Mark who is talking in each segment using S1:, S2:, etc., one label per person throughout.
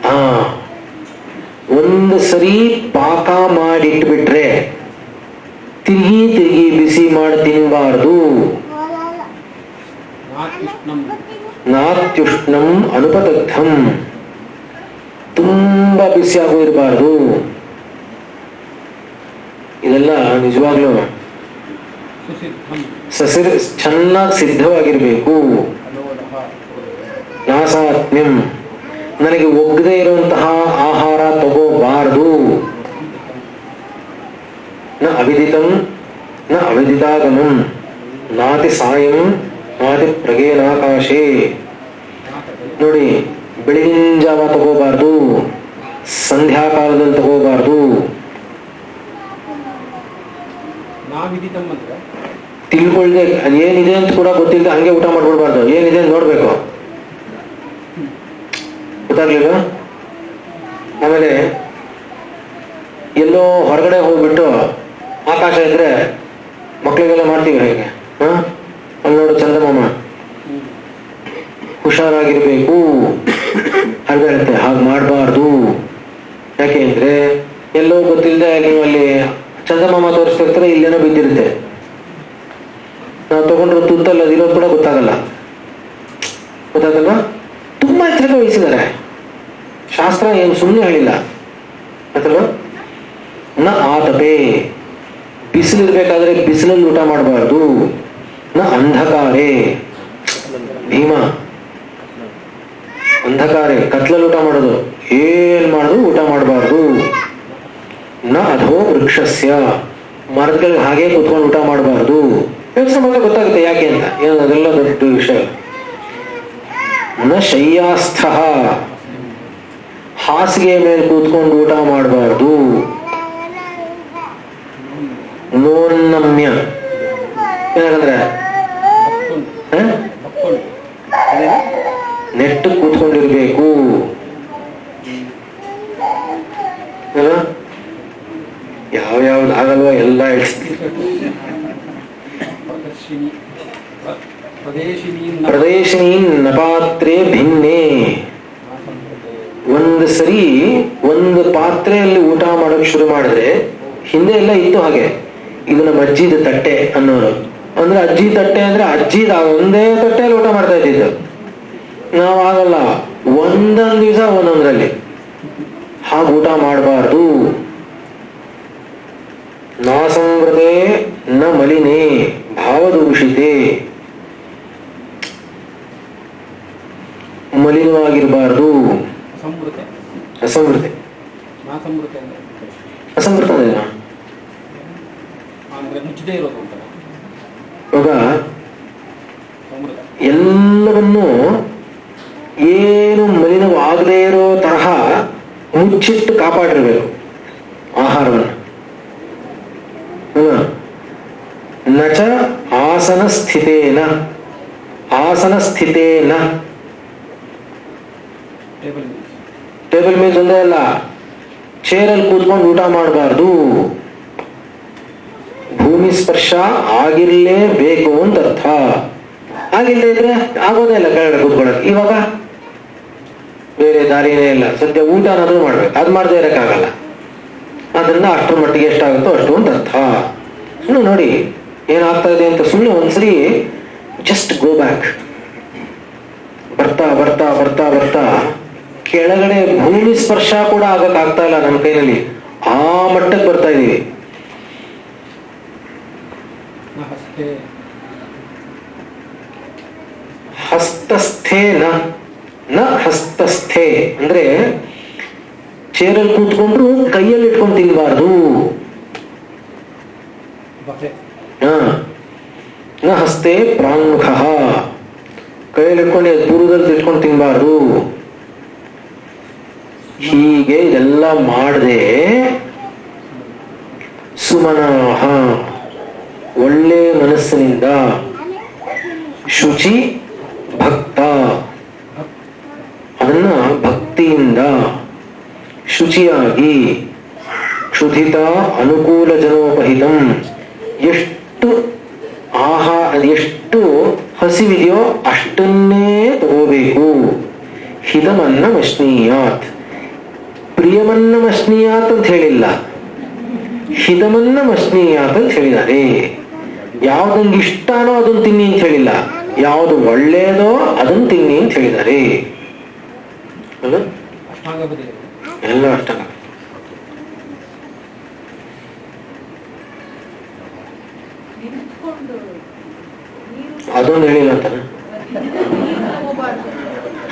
S1: ಹಾ, ಒಂದು ಸರಿ ಪಾಕ ಮಾಡಿಟ್ಬಿಟ್ರೆ ತಿರುಗಿ ತಿರುಗಿ ಬಿಸಿ ಮಾಡಿ ತಿನ್ನಬಾರ್ದು. ನಾತ್ಯುಷ್ಣಂ ಅನುಪದಗ್ಧಂ, ತುಂಬಾ ಬಿಸಿ ಆಗೋ ಇರಬಾರ್ದು. ಇದೆಲ್ಲ ನಿಜವಾಗ್ಲೂ ಚೆನ್ನಾಗಿ ಸಿದ್ಧವಾಗಿರ್ಬೇಕು. ನಾಸಾತ್ಮ್ಯಂ, ನನಗೆ ಒಗ್ಗದೇ ಇರುವಂತಹ ಆಹಾರ ತಗೋಬಾರದು. ನ ಅವಿದಿತಂ ನ ಅವಿದಿತಾಗಮಂ ನಾತಿ ಸಾಯಂ ನಾತಿ ಪ್ರಗೇನಾಕಾಶೇ. ನೋಡಿ, ಬೆಳಗಿನ ಜಾವ ತಗೋಬಾರ್ದು, ಸಂಧ್ಯಾ ಕಾಲದಲ್ಲಿ ತಗೋಬಾರ್ದು. ತಿಳ್ಕೊಳ್ದೆ ಅದೇನಿದೆ ಅಂತ ಕೂಡ ಗೊತ್ತಿಲ್ಲದೆ ಹಂಗೆ ಊಟ ಮಾಡ್ಕೊಳ್ಬಾರ್ದು. ಏನಿದೆ ಅಂತ ನೋಡ್ಬೇಕು, ಗೊತ್ತಾಗ್ಲಿಲ್ಲ. ಆಮೇಲೆ ಎಲ್ಲೋ ಹೊರಗಡೆ ಹೋಗ್ಬಿಟ್ಟು ಆಕಾಶ ಇದ್ರೆ ಮಕ್ಳಿಗೆಲ್ಲ ಮಾಡ್ತೀವಿ ಹೇಗೆ, ಅಲ್ಲಿ ನೋಡು ಚಂದಮಾಮ, ಹುಷಾರಾಗಿರ್ಬೇಕು ಅಂತ ಹೇಳುತ್ತೆ. ಹಾಗೆ ಮಾಡಬಾರ್ದು. ಯಾಕೆ ಅಂದ್ರೆ ಎಲ್ಲೋ ಗೊತ್ತಿಲ್ಲದೆ ನೀವು ಅಲ್ಲಿ ಚಂದಮಾಮ ತೋರಿಸ್ತಿರ್ತಾರೆ, ಇಲ್ಲೇನೋ ಬಿದ್ದಿರುತ್ತೆ. ನಾವು ತಗೊಂಡ್ರೆ ತುತ್ತಲ್ಲ ಅದಿರೋದು ಕೂಡ ಗೊತ್ತಾಗಲ್ಲ. ತುಂಬಾ ಎಚ್ಚರಿಕೆ ವಹಿಸಿದ್ದಾರೆ. ಶಾಸ್ತ್ರ ಏನು ಸುಮ್ಮನೆ ಹೇಳಿಲ್ಲ ಅಥವಾ ನ ಆತಪೆ, ಬಿಸಿಲಿರ್ಬೇಕಾದ್ರೆ ಬಿಸಿಲಲ್ಲಿ ಊಟ ಮಾಡಬಾರ್ದು. ನ ಅಂಧಕಾರೇ, ಭೀಮ ಅಂಧಕಾರೇ, ಕತ್ಲಲ್ಲಿ ಊಟ ಮಾಡೋದು, ಏನ್ ಮಾಡೋದು ಊಟ ಮಾಡಬಾರ್ದು. ನ ಅಧೋ ವೃಕ್ಷಸ್ಯ, ಮರದಲ್ಲಿ ಹಾಗೆ ಕೂತ್ಕೊಂಡು ಊಟ ಮಾಡಬಾರ್ದು. ಯೋಚನೆ ಮಾಡಿದ್ರೆ ಗೊತ್ತಾಗುತ್ತೆ ಯಾಕೆ ಅಂತ. ಏನು ಅದೆಲ್ಲ ದೊಡ್ಡ ವಿಷಯ. ನ ಶಯ್ಯಾಸ್ಥ, ಹಾಸಿಗೆ ಮೇಲೆ ಕೂತ್ಕೊಂಡು ಊಟ ಮಾಡಬಾರ್ದು. ನೋನ್ನಮ್ಯ, ಏನಂದ್ರೆ ನೆಟ್ಟು ಕೂತ್ಕೊಂಡಿರ್ಬೇಕು. ಯಾವ್ಯಾವ್ದು ಆಗಲ್ವ ಎಲ್ಲ ಪ್ರದೇಶಿನಿ ನಪಾತ್ರೆ ಭಿನ್ನೆ. ಒಂದು ಸರಿ ಒಂದು ಪಾತ್ರೆಯಲ್ಲಿ ಊಟ ಮಾಡಕ್ ಶುರು ಮಾಡಿದ್ರೆ, ಹಿಂದೆ ಎಲ್ಲ ಇತ್ತು ಹಾಗೆ, ಇದು ನಮ್ಮ ಅಜ್ಜಿದ ತಟ್ಟೆ ಅನ್ನೋರು. ಅಂದ್ರೆ ಅಜ್ಜಿ ತಟ್ಟೆ ಅಂದ್ರೆ ಅಜ್ಜಿದ ಒಂದೇ ತಟ್ಟೆಯಲ್ಲಿ ಊಟ ಮಾಡ್ತಾ ಇದ್ದಿದ್ದು. ನಾವು ಆಗಲ್ಲ, ಒಂದೊಂದು ದಿವಸ ಒಂದೊಂದ್ರಲ್ಲಿ. ಹಾಗೆ ಊಟ ಮಾಡಬಾರ್ದು. ನಾಸಂವೃತೆ ನ ಮಲಿನೇ ಭಾವದೂಷಿತೆ, ಮಲಿನವಾಗಿರಬಾರ್ದು. ಅಸಂವೃತೆ, ಅಸಂವೃತ ಇವಾಗ ಎಲ್ಲವನ್ನೂ ಏನು ಮಲಿನವಾಗದೇ ಇರೋ ತರಹ ಮುಚ್ಚಿಟ್ಟು ಕಾಪಾಡಿರ್ಬೇಕು ಆಹಾರವನ್ನು. ನಚ ಆಸನ ಸ್ಥಿತೇನ, ಆಸನ ಸ್ಥಿತೇನ, ಟೇಬಲ್ ಮೇಲೆ ಒಂದೇ ಅಲ್ಲ, ಚೇರಲ್ಲಿ ಕೂತ್ಕೊಂಡು ಊಟ ಮಾಡಬಾರ್ದು. ಭೂಮಿ ಸ್ಪರ್ಶ ಆಗಿರ್ಲೇಬೇಕು ಅಂತ ಅರ್ಥ. ಆಗಿಲ್ಲದೆ ಇದ್ರೆ ಆಗೋದೇ ಇಲ್ಲ ಕೆಳಗಡೆ ಕೂತ್ಕೊಳ್ಳೋದು. ಇವಾಗ ಬೇರೆ ದಾರಿನೇ ಇಲ್ಲ. ಸದ್ಯ ಊಟ ಅನ್ನೋದು ಮಾಡ್ಬೇಕು, ಅದು ಮಾಡದೇ ಇರಕ್ಕಾಗಲ್ಲ. ಅದರಿಂದ ಅಷ್ಟರ ಮಟ್ಟಿಗೆ ಎಷ್ಟಾಗುತ್ತೋ ಅಷ್ಟು ಅಂತ ಅರ್ಥ. ಸುಮ್ಮನೆ ನೋಡಿ ಏನಾಗ್ತಾ ಇದೆ ಅಂತ ಸುಮ್ಮನೆ ಒಂದ್ಸರಿ ಜಸ್ಟ್ ಗೋ ಬ್ಯಾಕ್. ಬರ್ತಾ ಬರ್ತಾ ಬರ್ತಾ ಬರ್ತಾ ಕೆಳಗಡೆ ಭೂಮಿ ಸ್ಪರ್ಶ ಕೂಡ ಆಗಕ್ಕಾಗ್ತಾ ಇಲ್ಲ ನಮ್ಮ ಕೈನಲ್ಲಿ, ಆ ಮಟ್ಟಕ್ಕೆ ಬರ್ತಾ ಇದೀವಿ. ಹಸ್ತಸ್ಥೆ ನ ಹಸ್ತಸ್ಥೆ ಅಂದ್ರೆ ಚೇರಲ್ಲಿ ಕೂತ್ಕೊಂಡ್ರು ಕೈಯಲ್ಲಿ ಇಟ್ಕೊಂಡು ತಿನ್ಬಾರ್ದು. ನ ಹಸ್ತೆ ಪ್ರಾಂಗುಖ, ಕೈಯಲ್ಲಿ ಇಟ್ಕೊಂಡು ಪೂರ್ವದಲ್ಲಿ ಇಟ್ಕೊಂಡು ತಿನ್ಬಾರ್ದು. ಹೀಗೆ ಇದೆಲ್ಲ ಮಾಡದೆ ಸುಮನಾಹ, ಒಳ್ಳೆ ಮನಸ್ಸಿನಿಂದ, ಶುಚಿ ಭಕ್ತ, ಅದನ್ನ ಭಕ್ತಿಯಿಂದ ಶುಚಿಯಾಗಿ, ಕ್ಷುಧಿತ ಅನುಕೂಲ ಜನೋಪಹಿತಂ, ಎಷ್ಟು ಎಷ್ಟು ಹಸಿವಿದೆಯೋ ಅಷ್ಟನ್ನೇ ತಗೋಬೇಕು. ಹಿತಮನ್ನಮಶ್ನೀಯಾತ್. ಪ್ರಿಯಮನ್ನಮಶ್ನೀಯಾತ್ ಅಂತ ಹೇಳಿಲ್ಲ, ಹಿತಮನ್ನಮಶ್ನೀಯಾತ್ ಅಂತ ಹೇಳಿದ್ದಾರೆ. ಯಾವ್ದಂಗೆ ಇಷ್ಟನೋ ಅದನ್ನ ತಿನ್ನಿ ಅಂತ ಹೇಳಿಲ್ಲ, ಯಾವುದು ಒಳ್ಳೇದೋ ಅದನ್ನ ತಿನ್ನಿ ಅಂತ ಹೇಳಿದ್ದಾರೆ. ಎಲ್ಲ ಅಷ್ಟಾಂಗ. ಅದೊಂದು ಹೇಳಿಲ್ಲ ಅಂತಾನೆ.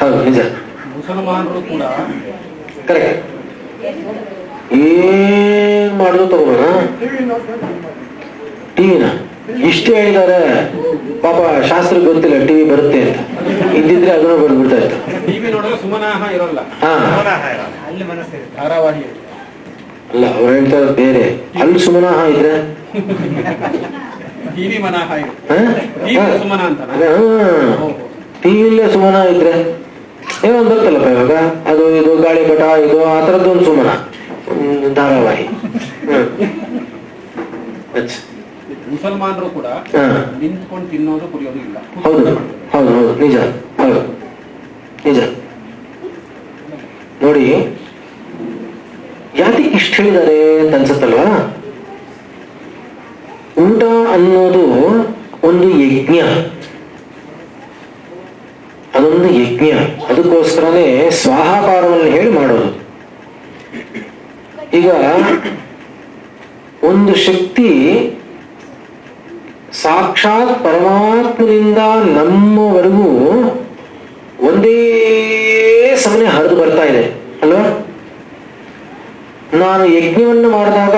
S1: ಹೌದು, ನಿಜ,
S2: ಮುಸಲ್ಮಾನರು ಕೂಡ
S1: ಕರೆಕ್ಟ್. ಏನ್ ಮಾಡುದು ತಗೋಣ ಟಿವಿನ ಇಷ್ಟೇ ಹೇಳಿದ್ದಾರೆ. ಪಾಪ ಶಾಸ್ತ್ರ ಗೊತ್ತಿಲ್ಲ ಟಿವಿ ಬರುತ್ತೆ ಅಂತ, ಇದ್ದಿದ್ರೆ ಅದನ್ನು ಬಂದ್ಬಿಡ್ತಾ ಇತ್ತು.
S2: ಟಿವಿ ನೋಡಲು ಸುಮನಾಹ ಇರೋಲ್ಲ.
S1: ಹಾ
S2: ಅಲ್ಲಿ ಮನಸ್ಸು ಧಾರಾವಾಹಿ
S1: ಅಲ್ಲ, ಅವ್ರು ಹೇಳ್ತಾರೆ ಬೇರೆ. ಅಲ್ಲಿ ಸುಮನಾಹ ಇದ್ರೆ
S2: ಟಿವಿ ಮನಾಹ ಸುಮನ ಅಂತ
S1: ಟಿವಿಲೇ ಸುಮನ ಇದ್ರೆ ಏನೊಂದು ಬರ್ತಲ್ಲಪ್ಪ ಇವಾಗ, ಅದು ಇದು ಗಾಳಿಪಟ ಇದು ಆ ಥರದ್ದೊಂದು ಸುಮನ ಧಾರಾವಾಹಿ.
S2: ಮುಸಲ್ಮಾನರು ಕೂಡ ನಿಂತ್ಕೊಂಡು ತಿನ್ನೋದು ಕುಡಿಯೋದು ಇಲ್ಲ.
S1: ಹೌದು ಹೌದು ಹೌದು, ನಿಜ, ಹೌದು ನಿಜ. ನೋಡಿ ಯಾಕೆ ಇಷ್ಟು ಹೇಳಿದ್ದಾರೆ ಅಂತ ಅನ್ಸುತ್ತಲ್ವಾ. ಊಟ ಅನ್ನೋದು ಒಂದು ಯಜ್ಞ, ಅದೊಂದು ಯಜ್ಞ. ಅದಕ್ಕೋಸ್ಕರನೇ ಸ್ವಾಹಾಕಾರವನ್ನು ಹೇಳಿ ಮಾಡೋದು. ಈಗ ಒಂದು ಶಕ್ತಿ ಸಾಕ್ಷಾತ್ ಪರಮಾತ್ಮನಿಂದ ನಮ್ಮವರೆಗೂ ಒಂದೇ ಸಮನೆ ಹರಿದು ಬರ್ತಾ ಇದೆ ಅಲ್ವಾ. ನಾನು ಯಜ್ಞವನ್ನು ಮಾಡಿದಾಗ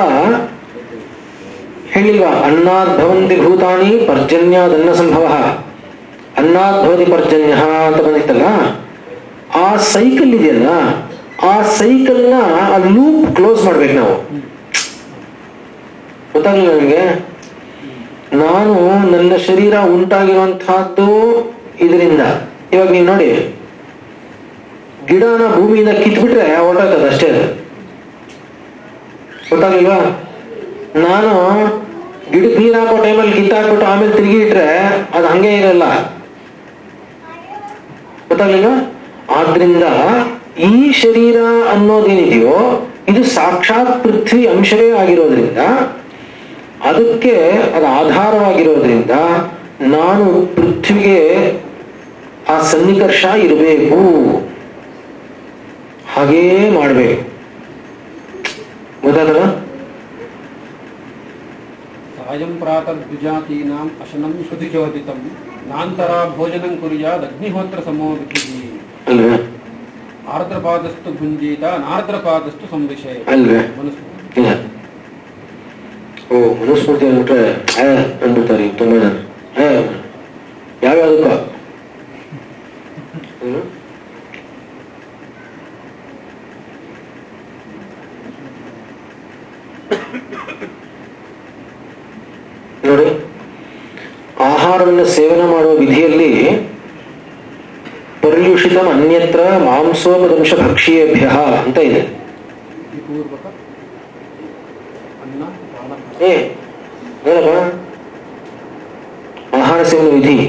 S1: ಹೇಳಿಲ್ವಾ, ಅನ್ನಾದ್ಭವಂತಿ ಭೂತಾನಿ ಪರ್ಜನ್ಯಾದನ್ನ ಸಂಭವ, ಅನ್ನಾದ್ಭವತಿ ಪರ್ಜನ್ಯ ಅಂತ ಬಂದಿತ್ತಲ್ಲ. ಆ ಸೈಕಲ್ ಇದೆಯಲ್ಲ, ಆ ಸೈಕಲ್ನ ಆ ಲೂಪ್ ಕ್ಲೋಸ್ ಮಾಡ್ಬೇಕು ನಾವು. ಗೊತ್ತಾಗಲಿಲ್ಲ ನನಗೆ. ನಾನು ನನ್ನ ಶರೀರ ಉಂಟಾಗಿರುವಂತಹದ್ದು ಇದರಿಂದ. ಇವಾಗ ನೀವು ನೋಡಿ, ಗಿಡನ ಭೂಮಿಯಿಂದ ಕಿತ್ಬಿಟ್ರೆ ಹೊರಟೋಗ್ತದೆ ಅಷ್ಟೇ. ಅದು ಗೊತ್ತಾಗ್ಲಿಲ್ವಾ. ನಾನು ಗಿಡಕ್ಕೆ ನೀರು ಹಾಕೋ ಟೈಮಲ್ಲಿ ಕಿತ್ತಾಕ್ಬಿಟ್ಟು ಆಮೇಲೆ ತಿರುಗಿ ಇಟ್ರೆ ಅದು ಹಂಗೆ ಇರಲ್ಲ. ಗೊತ್ತಾಗ್ಲಿಲ್ವಾ. ಆದ್ರಿಂದ ಈ ಶರೀರ ಅನ್ನೋದೇನಿದೆಯೋ ಇದು ಸಾಕ್ಷಾತ್ ಪೃಥ್ವಿ ಅಂಶವೇ ಆಗಿರೋದ್ರಿಂದ, ಅದಕ್ಕೆ ಅದು ಆಧಾರವಾಗಿರೋದ್ರಿಂದ ನಾನು ಪೃಥ್ವಿಗೆ ಆ ಸನ್ನಿಕರ್ಷ ಇರಬೇಕು, ಹಾಗೇ ಮಾಡಬೇಕು. ಗೊತ್ತಾಗಲ್ಲ.
S2: ಸಾಯಂ ಪ್ರಾತಃ ದ್ವಿಜಾತೀನಾಂ ಅಶನಂ ಶ್ರುತಿಚೋದಿತಂ ನಾಂತರ ಭೋಜನಂ ಕುರ್ಯಾದ್ ಅಗ್ನಿಹೋತ್ರ ಸಮೋದಿತಿ
S1: ಅಲ್ವೇ.
S2: ಆರ್ದ್ರಪಾದಸ್ತು ಭುಂಜೀತ ನಾರ್ದ್ರಪಾದಸ್ತು ಸಂವಿಷಯ
S1: ಅಲ್ವೇ.
S2: ಮನುಸ್ಮೃತಿ.
S1: ಓ, ಮನುಸ್ಮೃತಿ ಅಂದ್ಬಿಟ್ರೆ ಅಂದ್ಬಿಡ್ತಾರೆ ತುಂಬಾ ಜನ. ಯಾವ್ಯಾವುದಕ್ಕ ನೋಡಿ, ಆಹಾರವನ್ನು ಸೇವನೆ ಮಾಡುವ ವಿಧಿಯಲ್ಲಿ ಪರ್ಯುಷಿತ ಅನ್ಯತ್ರ ಮಾಂಸೋಪದಂಶ ಭಕ್ಷೀಯೇಭ್ಯ ಅಂತ ಇದೆ. ಏನಪ್ಪ ಆಹಾರ ಸೇವನೆ ವಿಧಿ?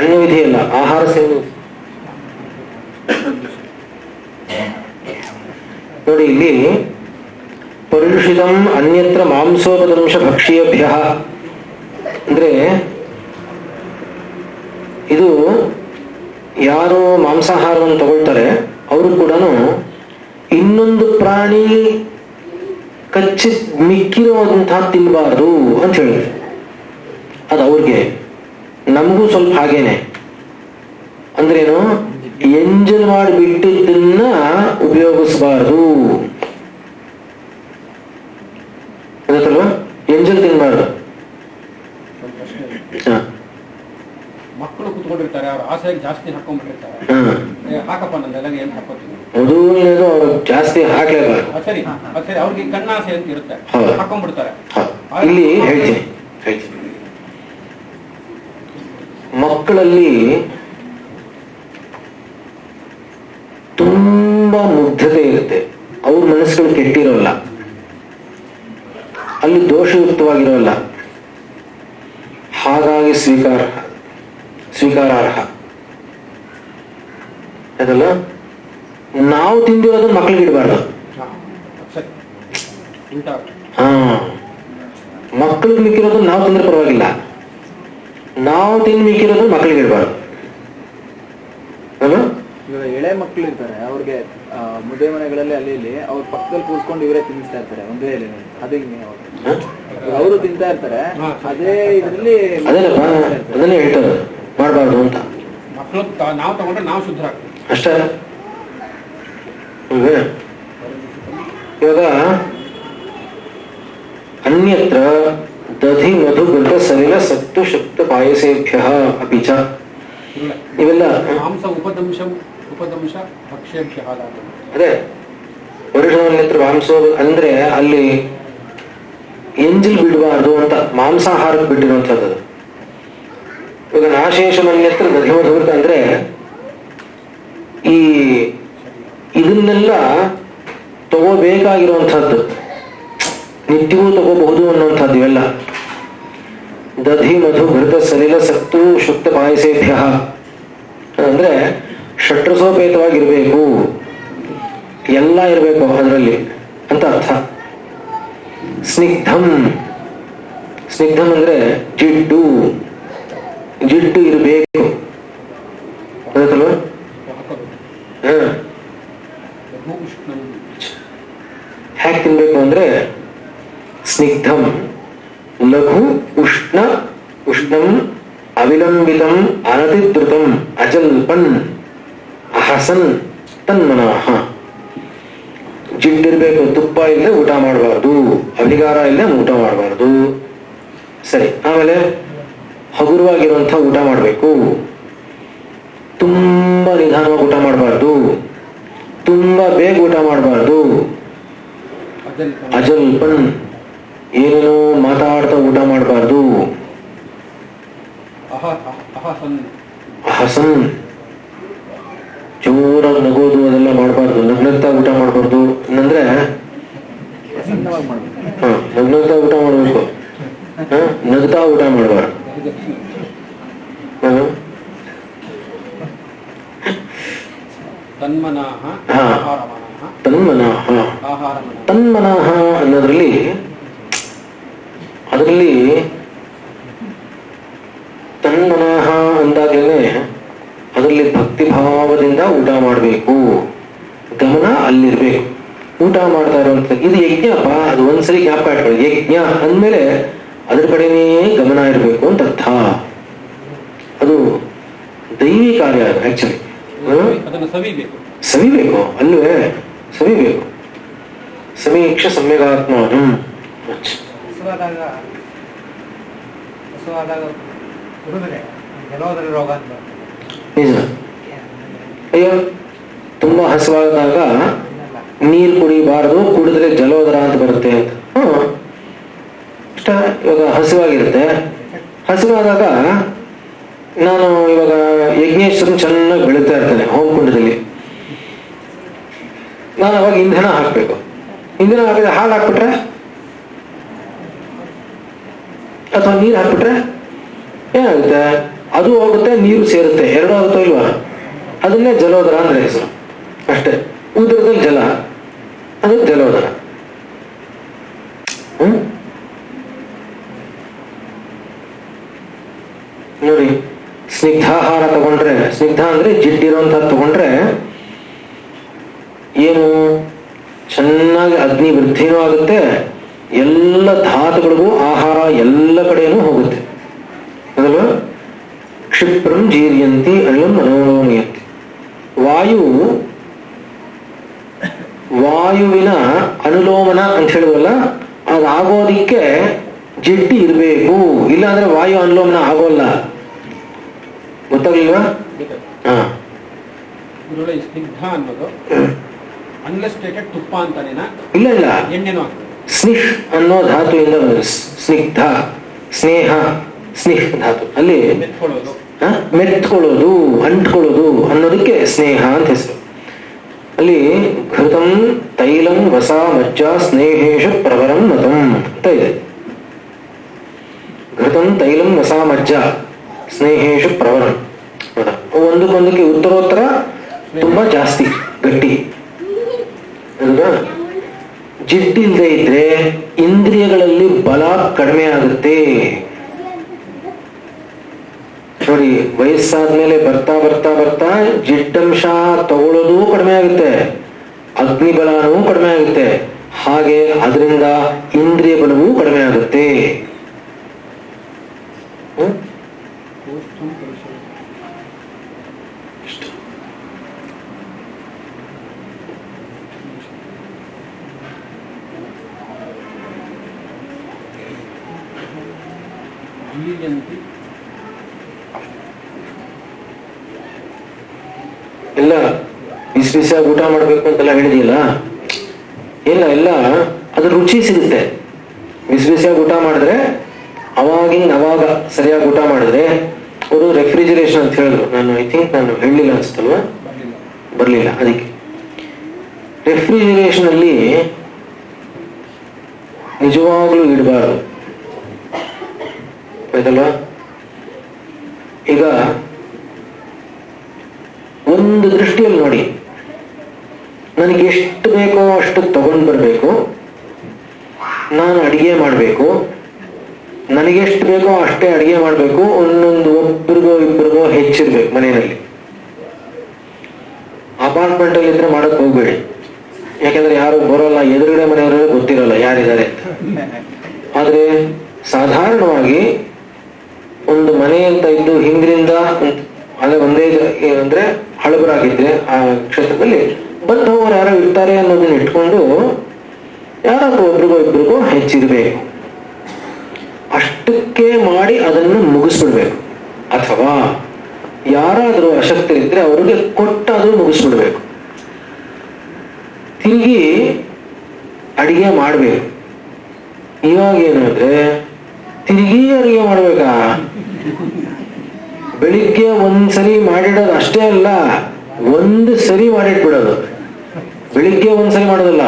S1: ಅನ್ಯ ವಿಧಿ ಅಲ್ಲ, ಆಹಾರ ಸೇವನೆ. ನೋಡಿ, ಇಲ್ಲಿ ಪರ್ಯುಷಿತಂ ಅನ್ಯತ್ರ ಮಾಂಸೋಪದಂಶ ಭಕ್ಷೀಯಭ್ಯ ಅಂದ್ರೆ ಇದು ಯಾರು ಮಾಂಸಾಹಾರವನ್ನು ತಗೊಳ್ತಾರೆ ಅವರು ಕೂಡ ಇನ್ನೊಂದು ಪ್ರಾಣಿ ಕಚ್ಚಿ ಮಿಕ್ಕಿರುವಂತಹ ತಿನ್ನಬಾರ್ದು ಅಂತ ಹೇಳಿದ್ರು. ಅದು ಅವ್ರಿಗೆ, ನಮಗೂ ಸ್ವಲ್ಪ ಹಾಗೇನೆ. ಅಂದ್ರೇನು, ಎಂಜಲ್ ಮಾಡಿಬಿಟ್ಟಿದ್ದನ್ನ ಉಪಯೋಗಿಸಬಾರ್ದು. ಗೊತ್ತಲ್ವಾ, ಎಂಜಲ್ ತಿನ್ಬಾರ್ದು.
S2: ಮಕ್ಕಳು ಕುತ್ಕೊಂಡಿರ್ತಾರೆ, ಅವ್ರ ಆಸೆಗೆ ಜಾಸ್ತಿ ಹಾಕೊಂಡ್ಬಿಟ್ಟಿರ್ತಾರೆ. ಹಾಕಪ್ಪ ನಂದೆಲ್ಲ ಏನ್ ಹಾಕೋತೀನಿ,
S1: ಮೊದಲನೇದು ಅವ್ರು ಜಾಸ್ತಿ ಹಾಕ್ಲೇಬಾರ್ದು.
S2: ಸರಿ ಸರಿ, ಅವ್ರಿಗೆ ಕಣ್ಣಾಸೆ ಅಂತ ಇರುತ್ತೆ, ಹಾಕೊಂಡ್ಬಿಡ್ತಾರೆ.
S1: ಇಲ್ಲಿ ಹೇಳ್ತೀನಿ, ಮಕ್ಕಳಲ್ಲಿ ತುಂಬಾ ಮುಗ್ಧತೆ ಇರುತ್ತೆ, ಅವ್ರ ಮನಸ್ಸುಗಳು ಕೆಟ್ಟಿರೋಲ್ಲ, ಅಲ್ಲಿ ದೋಷಯುಕ್ತವಾಗಿರೋಲ್ಲ, ಹಾಗಾಗಿ ಸ್ವೀಕಾರಾರ್ಹ ಅದಲ್ಲ. ನಾವು ತಿಂದಿರೋದನ್ನ ಮಕ್ಕಳಿಗೆ ಇಡಬಾರ್ದು. ಮಕ್ಕಳಿಗೆ ಮಿಕ್ಕಿರೋದನ್ನ ನಾವು ತಿಂದ್ರೆ ಪರವಾಗಿಲ್ಲ, ನಾವು ತಿಂದು ಮಿಕ್ಕಿರೋದನ್ನ ಮಕ್ಕಳಿಗೆ ಇಡಬಾರ್ದು.
S3: ಇವಾಗ ಎಳೆ ಮಕ್ಕಳು ಇರ್ತಾರೆ, ಅವ್ರಿಗೆ ಮದುವೆ ಮನೆಗಳಲ್ಲಿ ಅಲ್ಲಿ ಇಲ್ಲಿ ಅವ್ರ ಪಕ್ಕದಲ್ಲಿ ಕೂತ್ಕೊಂಡು ಇವರೇ ತಿನ್ನಿಸ್ತಾ ಇರ್ತಾರೆ ಒಂದೇ ಎಲೆ. ಅದು ಅವರು ತಿಂತಾ ಇರ್ತಾರೆ, ಅದೇ ಇದರಲ್ಲಿ
S1: ಅದೇನಪ್ಪ, ಅದನ್ನೇ ಹೇಳ್ತಾರೆ ಮಾಡಬಾರ್ದು ಅಂತ.
S2: ಮಕ್ಕಳು ನಾವು ತಗೊಂಡ್ರೆ ನಾವು ಶುದ್ಧ ಆಗ್ತೀವಿ
S1: ಅಷ್ಟೇ. ಇವಾಗ ಅನ್ಯತ್ರ ದಧಿ ಮಧು ಗೃಹ ಸಲಿಲ ಸತ್ತು ಶಕ್ತ ಪಾಯಸೇಭ್ಯ ಅಪಿಚ ಇವೆಲ್ಲ
S2: ಮಾಂಸ ಉಪದಂಶ ಭಕ್ಷ್ಯೇಭ್ಯ.
S1: ಅದೇ ವರುಷವನ್ನಿತ್ರ ಮಾಂಸ ಅಂದ್ರೆ ಅಲ್ಲಿ ಎಂಜಿಲ್ ಬಿಡಬಾರ್ದು ಅಂತ ಮಾಂಸಾಹಾರಕ್ಕೆ ಬಿಟ್ಟಿರುವಂಥದ್ದು. ಇವಾಗ ನಾಶೇಷಮನ್ಯತ್ರ ದಧಿ ಮಧು ಅಂದ್ರೆ ಈ ಇದನ್ನೆಲ್ಲ ತಗೋಬೇಕಾಗಿರುವಂಥದ್ದು, ನಿತ್ಯವೂ ತಗೋಬಹುದು ಅನ್ನುವಂಥದ್ದು ಇವೆಲ್ಲ. ದಧಿ ಮಧು ಘೃತ ಸಲಿಲ ಸತ್ತು ಶುಕ್ತ ಪಾಯಸೇಭ್ಯ ಅಂದ್ರೆ ಷಟ್ರಸೋಪೇತವಾಗಿರ್ಬೇಕು, ಎಲ್ಲ ಇರಬೇಕು ಅದರಲ್ಲಿ ಅಂತ ಅರ್ಥ. ಸ್ನಿಗ್ಧಂ ಅಂದ್ರೆ ಜಿಡ್ಡು ಇರಬೇಕು, ಅದಕ್ಕಲ್ವ? ಹ್ಯಾಕ್ ತಿನ್ಬೇಕು ಅಂದ್ರೆ ಸ್ನಿಗ್ಧಂ ಲಘು ಉಷ್ಣಂ ಅವಿಲಂಬಿತಂ ಅನತಿದ್ರುತಂ ಅಜಲ್ಪನ್ ಅಹಸನ್ ತನ್ಮನಃ. ಜಿಡ್ಡಿರ್ಬೇಕು, ತುಪ್ಪ ಇಲ್ಲದೆ ಊಟ ಮಾಡಬಾರ್ದು, ಅಧಿಕಾರ ಇಲ್ಲದೆ ಊಟ ಮಾಡಬಾರ್ದು. ಸರಿ, ಆಮೇಲೆ ಹಗುರವಾಗಿರುವಂಥ ಊಟ ಮಾಡಬೇಕು, ತುಂಬಾ ನಿಧಾನವಾಗಿ ಊಟ ಮಾಡಬಾರ್ದು, ತುಂಬಾ ಬೇಗ ಊಟ ಮಾಡಬಾರ್ದು. ಅಜಲ್ಪನ್ ಏನೇನೋ ಮಾತಾಡ್ತಾ ಊಟ ಮಾಡಬಾರ್ದು. ಅಹಸನ್ ಜೋರಾಗಿ ನಗೋದು ಅದೆಲ್ಲ ಮಾಡಬಾರ್ದು, ನಗ್ನಗ್ತಾ ಊಟ ಮಾಡಬಾರ್ದು. ಏನಂದ್ರೆ ನಗ್ನಗ್ತಾ ಊಟ ಮಾಡಬೇಕು, ನಗ್ತಾ ಊಟ ಮಾಡಬಾರ್ದು. ತನ್ಮನಃ ಅನ್ನೋದ್ರಲ್ಲಿ ತನ್ಮನಃ ಅಂದಾಗಲೇ ಅದರಲ್ಲಿ ಭಕ್ತಿ ಭಾವದಿಂದ ಊಟ ಮಾಡಬೇಕು, ಗಮನ ಅಲ್ಲಿರ್ಬೇಕು. ಊಟ ಮಾಡ್ತಾ ಇರುವಂತ ಇದು ಯಜ್ಞಪ್ಪ, ಅದು ಒಂದ್ಸರಿ ಜ್ಞಾಪಕ ಇಟ್ಕೊಳ್ಳಿ. ಯಜ್ಞ ಅಂದ್ಮೇಲೆ ಅದ್ರ ಕಡೆನೇ ಗಮನ ಇರಬೇಕು ಅಂತ ಅರ್ಥ. ಅದು ದೈವಿ ಕಾರ್ಯ ಆಕ್ಚುಲಿ. ಸವಿಬೇಕು ಅಲ್ವೇ, ಸವಿಬೇಕು. ಸಮೀಕ್ಷ ಸಮ್ಯಗಾತ್ಮಾನಂ. ನಿಜ. ಅಯ್ಯೋ, ತುಂಬಾ ಹಸುವಾದಾಗ ನೀರು ಕುಡಿಬಾರದು, ಕುಡಿದ್ರೆ ಜಲೋದರ ಅಂತ ಬರುತ್ತೆ ಅಂತ. ಇಷ್ಟ. ಇವಾಗ ಹಸುವಾಗಿರುತ್ತೆ, ಹಸುವಾದಾಗ ನಾನು ಇವಾಗ ಯಜ್ಞೇಶ್ವರನ್ ಚೆನ್ನಾಗಿ ಬೆಳೀತಾ ಇರ್ತೇನೆ ಹೋಮಕುಂಡದಲ್ಲಿ. ನಾನು ಅವಾಗ ಇಂಧನ ಹಾಕ್ಬೇಕು. ಇಂಧನ ಹಾಕಿದ್ರೆ ಹಾಲು ಹಾಕ್ಬಿಟ್ರೆ ಅಥವಾ ನೀರು ಹಾಕ್ಬಿಟ್ರೆ ಏನಾಗುತ್ತೆ? ಅದು ಹೋಗುತ್ತೆ, ನೀರು ಸೇರುತ್ತೆ, ಎರಡು ಆಗುತ್ತೋ ಇಲ್ವಾ? ಅದನ್ನೇ ಜಲೋದರ ಅಂದ್ರೆ ಹೆಸರು ಅಷ್ಟೇ. ಉದರದಲ್ಲಿ ಜಲ, ಅದು ಜಲೋದರ. ನೋಡಿ, ಸ್ನಿಗ್ಧಾಹಾರ ತಗೊಂಡ್ರೆ, ಸ್ನಿಗ್ಧ ಅಂದ್ರೆ ಜಿಡ್ಡಿರೋಂಥದ್ದು ತಗೊಂಡ್ರೆ ಏನು ಚೆನ್ನಾಗಿ ಅಗ್ನಿ ವೃದ್ಧಿನೂ ಆಗುತ್ತೆ, ಎಲ್ಲ ಧಾತುಗಳಿಗೂ ಆಹಾರ ಎಲ್ಲ ಕಡೆನೂ ಹೋಗುತ್ತೆ. ಅದಲ್ವಾ? ಕ್ಷಿಪ್ರಂ ಜೀರ್ಯಂತಿ ಅನಿಲಂ ಮನೋಮಯಂತಿ. ವಾಯುವಿನ ಅನುಲೋಮನ ಅಂತ ಹೇಳಿದ್ವಲ್ಲ, ಅದಾಗೋದಿಕ್ಕೆ ಜಿಡ್ಡಿ ಇರಬೇಕು, ಇಲ್ಲಾಂದ್ರೆ ವಾಯು ಅನುಲೋಮನ ಆಗೋಲ್ಲ. ಗೊತ್ತಾಗ್ಲಿಲ್ವಾ?
S2: ಸ್ನಿಗ್ಧ ಅನ್ನೋದು ಅನ್ಲೆಸ್ಟೇಟೆಡ್ ತುಪ್ಪ ಅಂತಾನೇನಾ?
S1: ಇಲ್ಲ,
S2: ಎಣ್ಣೆನೂ
S1: ಸ್ನಿಹ್ ಅನ್ನೋ ಧಾತುವಿಂದ ಸ್ನಿಗ್ಧ, ಸ್ನೇಹ ಸ್ನೇಹ ಧಾತು. ಅಲ್ಲಿ
S2: ಮೆತ್ಕೊಳ್ಳೋದು.
S1: ಮೆತ್ಕೊಳ್ಳೋದು, ಅಂಟ್ಕೊಳ್ಳೋದು ಅನ್ನೋದಕ್ಕೆ ಸ್ನೇಹ ಅಂತ ಹೆಸರು. ಅಲ್ಲಿ ಘೃತಂ ತೈಲಂ ವಸ ಮಜ್ಜ ಸ್ನೇಹೇಶ ಪ್ರವರಂ ಮತಂ ಅಂತ ಇದೆ. ಘೃತಂ ತೈಲಂ ವಸ ಮಜ್ಜ ಸ್ನೇಹೇಶ ಪ್ರವರಂ. ಒಂದಕ್ಕೊಂದಕ್ಕೆ ಉತ್ತರೋತ್ತರ ತುಂಬಾ ಜಾಸ್ತಿ ಗಟ್ಟಿ ಅಲ್ವಾ. ಜಿಡ್ಡಿಲ್ಲದೆ ಇದ್ರೆ ಇಂದ್ರಿಯಗಳಲ್ಲಿ ಬಲ ಕಡಿಮೆ ಆಗುತ್ತೆ. ನೋಡಿ, ವಯಸ್ಸಾದ್ಮೇಲೆ ಬರ್ತಾ ಬರ್ತಾ ಬರ್ತಾ ಜಿಡ್ಡಂಶ ತಗೊಳ್ಳೋದು ಕಡಿಮೆ ಆಗುತ್ತೆ, ಅಗ್ನಿಬಲನೂ ಕಡಿಮೆ ಆಗುತ್ತೆ, ಹಾಗೆ ಅದರಿಂದ ಇಂದ್ರಿಯ ಬಲವೂ ಕಡಿಮೆ ಆಗುತ್ತೆ. ಎಲ್ಲ ಬಿಸಿ ಬಿಸಿಯಾಗಿ ಊಟ ಮಾಡ್ಬೇಕು ಅಂತೆಲ್ಲ ಹೇಳಿದಿಲ್ಲ, ಇಲ್ಲ ಎಲ್ಲ ಅದ್ರ ರುಚಿ ಸಿಗುತ್ತೆ. ಬಿಸಿ ಬಿಸಿಯಾಗಿ ಊಟ ಮಾಡಿದ್ರೆ ಅವಾಗ ಸರಿಯಾಗಿ ಊಟ ಮಾಡಿದ್ರೆ, ಅವರು ರೆಫ್ರಿಜರೇಷನ್ ಅಂತ ಹೇಳಿದ್ರು. ನಾನು ಐ ಥಿಂಕ್ ನಾನು ಹೇಳಲಿಲ್ಲ ಅನ್ಸ್ತಲ್ವಾ, ಬರ್ಲಿಲ್ಲ. ಅದಕ್ಕೆ ರೆಫ್ರಿಜರೇಷನ್ ಅಲ್ಲಿ ನಿಜವಾಗ್ಲೂ ಇಡಬಾರ್ದು, ಆಯ್ತಲ್ವಾ. ಈಗ ಒಂದು ದೃಷ್ಟಿಯಲ್ಲಿ ನೋಡಿ, ನನಗೆ ಎಷ್ಟು ಬೇಕೋ ಅಷ್ಟು ತಗೊಂಡು ಬರಬೇಕು, ನಾನು ಅಡಿಗೆ ಮಾಡಬೇಕು, ನನಗೆಷ್ಟು ಬೇಕೋ ಅಷ್ಟೇ ಅಡಿಗೆ ಮಾಡಬೇಕು, ಒಬ್ಬರಿಗೋ ಇಬ್ಬರಿಗೋ ಹೆಚ್ಚಿರ್ಬೇಕು ಮನೆಯಲ್ಲಿ. ಅಪಾರ್ಟ್ಮೆಂಟ್ ಅಲ್ಲಿ ಇದ್ರೆ ಮಾಡಕ್ ಹೋಗ್ಬೇಡಿ, ಯಾಕಂದ್ರೆ ಯಾರು ಬರೋಲ್ಲ, ಎದುರುಗಡೆ ಮನೆಯವರೇ ಗೊತ್ತಿರೋಲ್ಲ ಯಾರಿದ್ದಾರೆ. ಆದ್ರೆ ಸಾಧಾರಣವಾಗಿ ಒಂದು ಮನೆ ಅಂತ ಇದ್ದು ಹಿಂದಿನಿಂದ ಅದೇ ಒಂದೇ ಅಂದ್ರೆ ಹಳಬರಾಗಿದ್ರೆ ಆ ಕ್ಷೇತ್ರದಲ್ಲಿ ಬಂದವರು ಯಾರೋ ಇರ್ತಾರೆ ಅನ್ನೋದನ್ನ ಇಟ್ಕೊಂಡು ಯಾರಾದ್ರೂ ಒಬ್ರಿಗೋ ಇಬ್ರಿಗೋ ಹೆಚ್ಚಿರ್ಬೇಕು, ಅಷ್ಟಕ್ಕೆ ಮಾಡಿ ಅದನ್ನು ಮುಗಿಸ್ಬಿಡ್ಬೇಕು. ಅಥವಾ ಯಾರಾದ್ರೂ ಅಶಕ್ತರಿದ್ರೆ ಅವ್ರಿಗೆ ಕೊಟ್ಟಾದ್ರೂ ಮುಗಿಸ್ಬಿಡ್ಬೇಕು. ತಿರುಗಿ ಅಡಿಗೆ ಮಾಡ್ಬೇಕು. ಇವಾಗ ಏನು ಅಂದ್ರೆ ತಿರುಗಿ ಅಡಿಗೆ ಮಾಡ್ಬೇಕಾ? ಬೆಳಿಗ್ಗೆ ಒಂದ್ಸರಿ ಮಾಡಿಡೋದು ಅಷ್ಟೇ ಅಲ್ಲ, ಒಂದು ಸರಿ ಮಾಡಿಟ್ಬಿಡೋದು. ಬೆಳಿಗ್ಗೆ ಒಂದ್ಸರಿ ಮಾಡೋದಲ್ಲ,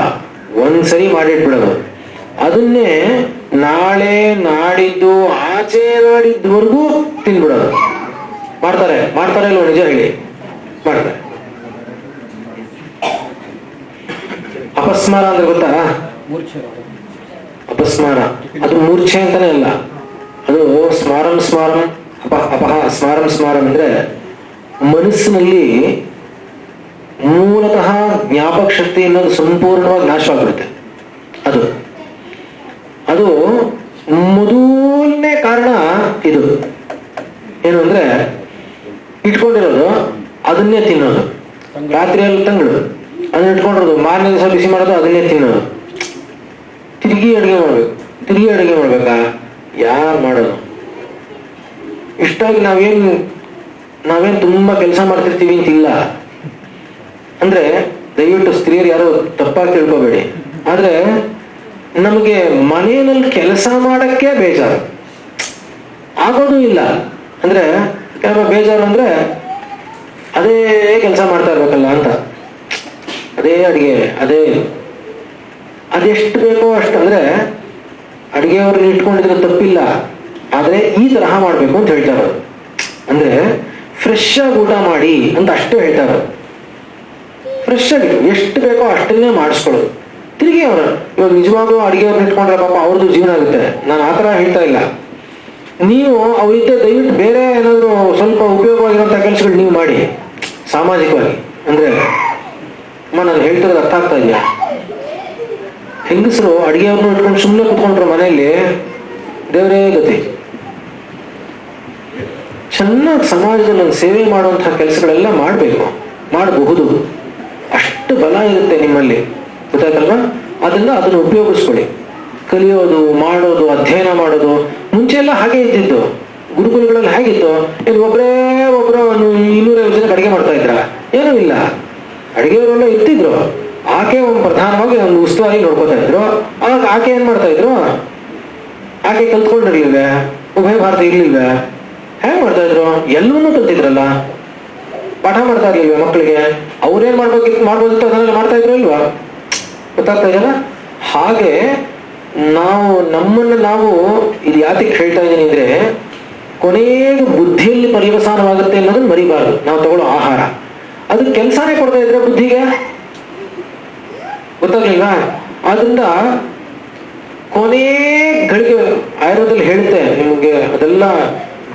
S1: ಒಂದ್ಸರಿ ಮಾಡಿಟ್ಬಿಡೋದು. ಅದನ್ನೇ ನಾಳೆ ನಾಡಿದ್ದು ಆಚೆ ನಾಡಿದ್ದವರೆಗೂ ತಿನ್ಬಿಡೋದು. ಮಾಡ್ತಾರೆ ಇಲ್ವ? ನಿಜ ಹೇಳಿ, ಮಾಡ್ತಾರೆ. ಅಪಸ್ಮಾರ ಅಂದ್ರೆ ಗೊತ್ತಾ? ಅಪಸ್ಮಾರ ಅದು ಮೂರ್ಛೆ ಅಂತಾನೆ ಅಲ್ಲ, ಅದು ಸ್ಮಾರಂ ಅಪಹ ಸ್ಮಾರಂ ಅಂದ್ರೆ ಮನಸ್ಸಿನಲ್ಲಿ ಮೂಲತಃ ಜ್ಞಾಪಕ ಶಕ್ತಿ ಅನ್ನೋದು ಸಂಪೂರ್ಣವಾಗಿ ನಾಶವಾಗಿರುತ್ತೆ. ಅದು ಮೊದಲನೇ ಕಾರಣ ಇದು ಏನು ಅಂದ್ರೆ ಇಟ್ಕೊಂಡಿರೋದು ಅದನ್ನೇ ತಿನ್ನೋದು. ರಾತ್ರಿಯಲ್ಲಿ ತಂಗಳು ಅದನ್ನ ಇಟ್ಕೊಂಡಿರೋದು, ಮಾರನೇ ದಿವಸ ಬಿಸಿ ಮಾಡೋದು ಅದನ್ನೇ ತಿನ್ನೋದು. ತಿರುಗಿ ಅಡುಗೆ ಮಾಡ್ಬೇಕಾ? ಯಾರು ಮಾಡೋದು? ಇಷ್ಟಾಗಿ ನಾವೇನ್ ತುಂಬಾ ಕೆಲಸ ಮಾಡ್ತಿರ್ತೀವಿ ಅಂತಿಲ್ಲ. ಅಂದ್ರೆ ದಯವಿಟ್ಟು ಸ್ತ್ರೀಯರು ಯಾರು ತಪ್ಪಾಗಿ ತಿಳ್ಕೋಬೇಡಿ. ಆದ್ರೆ ನಮಗೆ ಮನೆಯಲ್ಲಿ ಕೆಲಸ ಮಾಡಕ್ಕೆ ಬೇಜಾರು ಆಗೋದು ಇಲ್ಲ. ಅಂದ್ರೆ ಕೆಲವು ಬೇಜಾರು ಅಂದ್ರೆ ಅದೇ ಕೆಲಸ ಮಾಡ್ತಾ ಇರ್ಬೇಕಲ್ಲ ಅಂತ, ಅದೇ ಅಡಿಗೆ ಅದೆಷ್ಟು ಬೇಕೋ ಅಷ್ಟು. ಅಂದ್ರೆ ಅಡಿಗೆಯವ್ರನ್ನ ಇಟ್ಕೊಂಡಿದ್ರೆ ತಪ್ಪಿಲ್ಲ, ಆದ್ರೆ ಈ ತರಹ ಮಾಡ್ಬೇಕು ಅಂತ ಹೇಳ್ತಾ ಇರೋದು. ಅಂದ್ರೆ ಫ್ರೆಶ್ ಆಗಿ ಊಟ ಮಾಡಿ ಅಂತ ಅಷ್ಟೇ ಹೇಳ್ತಾ ಇರೋದು. ಫ್ರೆಶ್ ಆಗಿ ಎಷ್ಟು ಬೇಕೋ ಅಷ್ಟನ್ನೇ ಮಾಡಿಸ್ಕೊಳ್ಳೋದು. ತಿರುಗಿ ಅವ್ರು ಇವಾಗ ನಿಜವಾಗೂ ಅಡಿಗೆಯವ್ರನ್ನ ಇಟ್ಕೊಂಡ್ರೆ ಪಾಪ ಅವ್ರದ್ದು ಜೀವನ ಆಗುತ್ತೆ. ನಾನು ಆ ಥರ ಹೇಳ್ತಾ ಇಲ್ಲ. ನೀವು ಅವರಿದ್ದೆ ದಯವಿಟ್ಟು ಬೇರೆ ಏನಾದ್ರು ಸ್ವಲ್ಪ ಉಪಯೋಗವಾಗಿರುವಂಥ ಕೆಲಸಗಳು ನೀವು ಮಾಡಿ ಸಾಮಾಜಿಕವಾಗಿ. ಅಂದ್ರೆ ನಾನು ಹೇಳ್ತಿರೋದು ಅರ್ಥ ಆಗ್ತಾ ಇದೆಯಾ? ಹೆಂಗಸರು ಅಡಿಗೆಯವ್ರನ್ನ ಇಟ್ಕೊಂಡು ಸುಮ್ಮನೆ ಕುತ್ಕೊಂಡ್ರು ಮನೆಯಲ್ಲಿ, ದೇವರೇ ಗತಿ. ಚೆನ್ನಾಗಿ ಸಮಾಜದಲ್ಲಿ ಒಂದು ಸೇವೆ ಮಾಡುವಂತಹ ಕೆಲಸಗಳೆಲ್ಲ ಮಾಡಬಹುದು. ಅಷ್ಟು ಬಲ ಇರುತ್ತೆ ನಿಮ್ಮಲ್ಲಿ, ಗೊತ್ತಾಯ್ತಲ್ವಾ? ಅದನ್ನು ಉಪಯೋಗಿಸ್ಕೊಳ್ಳಿ. ಕಲಿಯೋದು, ಮಾಡೋದು, ಅಧ್ಯಯನ ಮಾಡೋದು. ಮುಂಚೆ ಎಲ್ಲ ಹಾಗೆ ಇದ್ದಿದ್ದು. ಗುರುಕುಲಗಳಲ್ಲಿ ಹೇಗಿತ್ತು? ಇಲ್ಲಿ ಒಬ್ಬರು 250 ಜನಕ್ಕೆ ಅಡಿಗೆ ಮಾಡ್ತಾ ಇದ್ರ? ಏನೂ ಇಲ್ಲ. ಅಡಿಗೆಯವರೆಲ್ಲ ಇರ್ತಿದ್ರು. ಆಕೆ ಪ್ರಧಾನವಾಗಿ ಒಂದು ಉಸ್ತುವಾರಿ ನೋಡ್ಕೋತಾ ಇದ್ರು. ಆಗ ಆಕೆ ಏನ್ ಮಾಡ್ತಾ ಇದ್ರು? ಆಕೆ ಕಲ್ತ್ಕೊಂಡಿರ್ಲಿಲ್ಲ. ಉಭಯ ಭಾರತ ಇರ್ಲಿಲ್ವೇ? ಹೇಗೆ ಮಾಡ್ತಾ ಇದ್ರು? ಎಲ್ಲವನ್ನೂ ಕಲ್ತಿದ್ರಲ್ಲ, ಪಾಠ ಮಾಡ್ತಾ ಇರ್ಲಿಲ್ವ ಮಕ್ಕಳಿಗೆ? ಅವ್ರೇನ್ ಮಾಡ್ಬೋದಿತ್ತು ಅದನ್ನೆಲ್ಲ ಮಾಡ್ತಾ ಇದ್ರು ಇಲ್ವಾ? ಗೊತ್ತಾಗ್ತಾ ಇದೆಯಲ್ಲ? ಹಾಗೆ ನಮ್ಮನ್ನು ನಾವು ಇದು ಯಾತಕ್ಕೆ ಹೇಳ್ತಾ ಇದ್ದೀನಿ ಅಂದ್ರೆ, ಕೊನೆಗೆ ಬುದ್ಧಿಯಲ್ಲಿ ಪರ್ಯವಸಾನವಾಗುತ್ತೆ ಅನ್ನೋದನ್ನ ಮರಿಬಾರ್ದು. ನಾವು ತಗೊಳ್ಳೋ ಆಹಾರ ಅದು ಕೆಲಸನೇ ಕೊಡ್ತಾ ಇದ್ರೆ ಬುದ್ಧಿಗೆ, ಗೊತ್ತಾಗ್ಲಿಲ್ವಾ? ಆದ್ರಿಂದ ಕೊನೆ ಗಳಿಗೆ ಆಯುರ್ವೇದದಲ್ಲಿ ಹೇಳುತ್ತೆ ನಿಮಗೆ, ಅದೆಲ್ಲ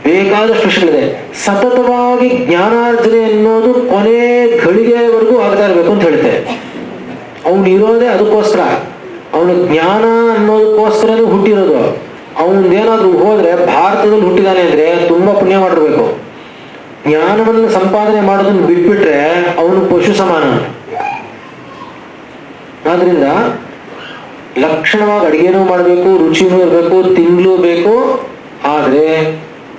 S1: ಬೇಕಾದಷ್ಟು ವಿಷಯಗಳಿದೆ. ಸತತವಾಗಿ ಜ್ಞಾನಾರ್ಜನೆ ಅನ್ನೋದು ಕೊನೆ ಗಳಿಗೆವರೆಗೂ ಆಗ್ತಾ ಇರ್ಬೇಕು ಅಂತ ಹೇಳುತ್ತೆ. ಅವನು ಇರೋದೇ ಅದಕ್ಕೋಸ್ಕರ, ಅವನು ಜ್ಞಾನ ಅನ್ನೋದಕ್ಕೋಸ್ಕರನೇ ಹುಟ್ಟಿರೋದು. ಅವನದೇನಾದ್ರೂ ಹೋದ್ರೆ ಭಾರತದಲ್ಲಿ ಹುಟ್ಟಿದಾನೆ ಅಂದ್ರೆ ತುಂಬಾ ಪುಣ್ಯ ಮಾಡಿರ್ಬೇಕು. ಜ್ಞಾನವನ್ನು ಸಂಪಾದನೆ ಮಾಡೋದನ್ನು ಬಿಟ್ಬಿಟ್ರೆ ಅವನು ಪಶು ಸಮಾನ. ಆದ್ರಿಂದ ಲಕ್ಷಣವಾಗಿ ಅಡಿಗೆನೂ ಮಾಡಬೇಕು, ರುಚಿನೂ ಇರಬೇಕು, ತಿಂಗಳು ಬೇಕು. ಆದ್ರೆ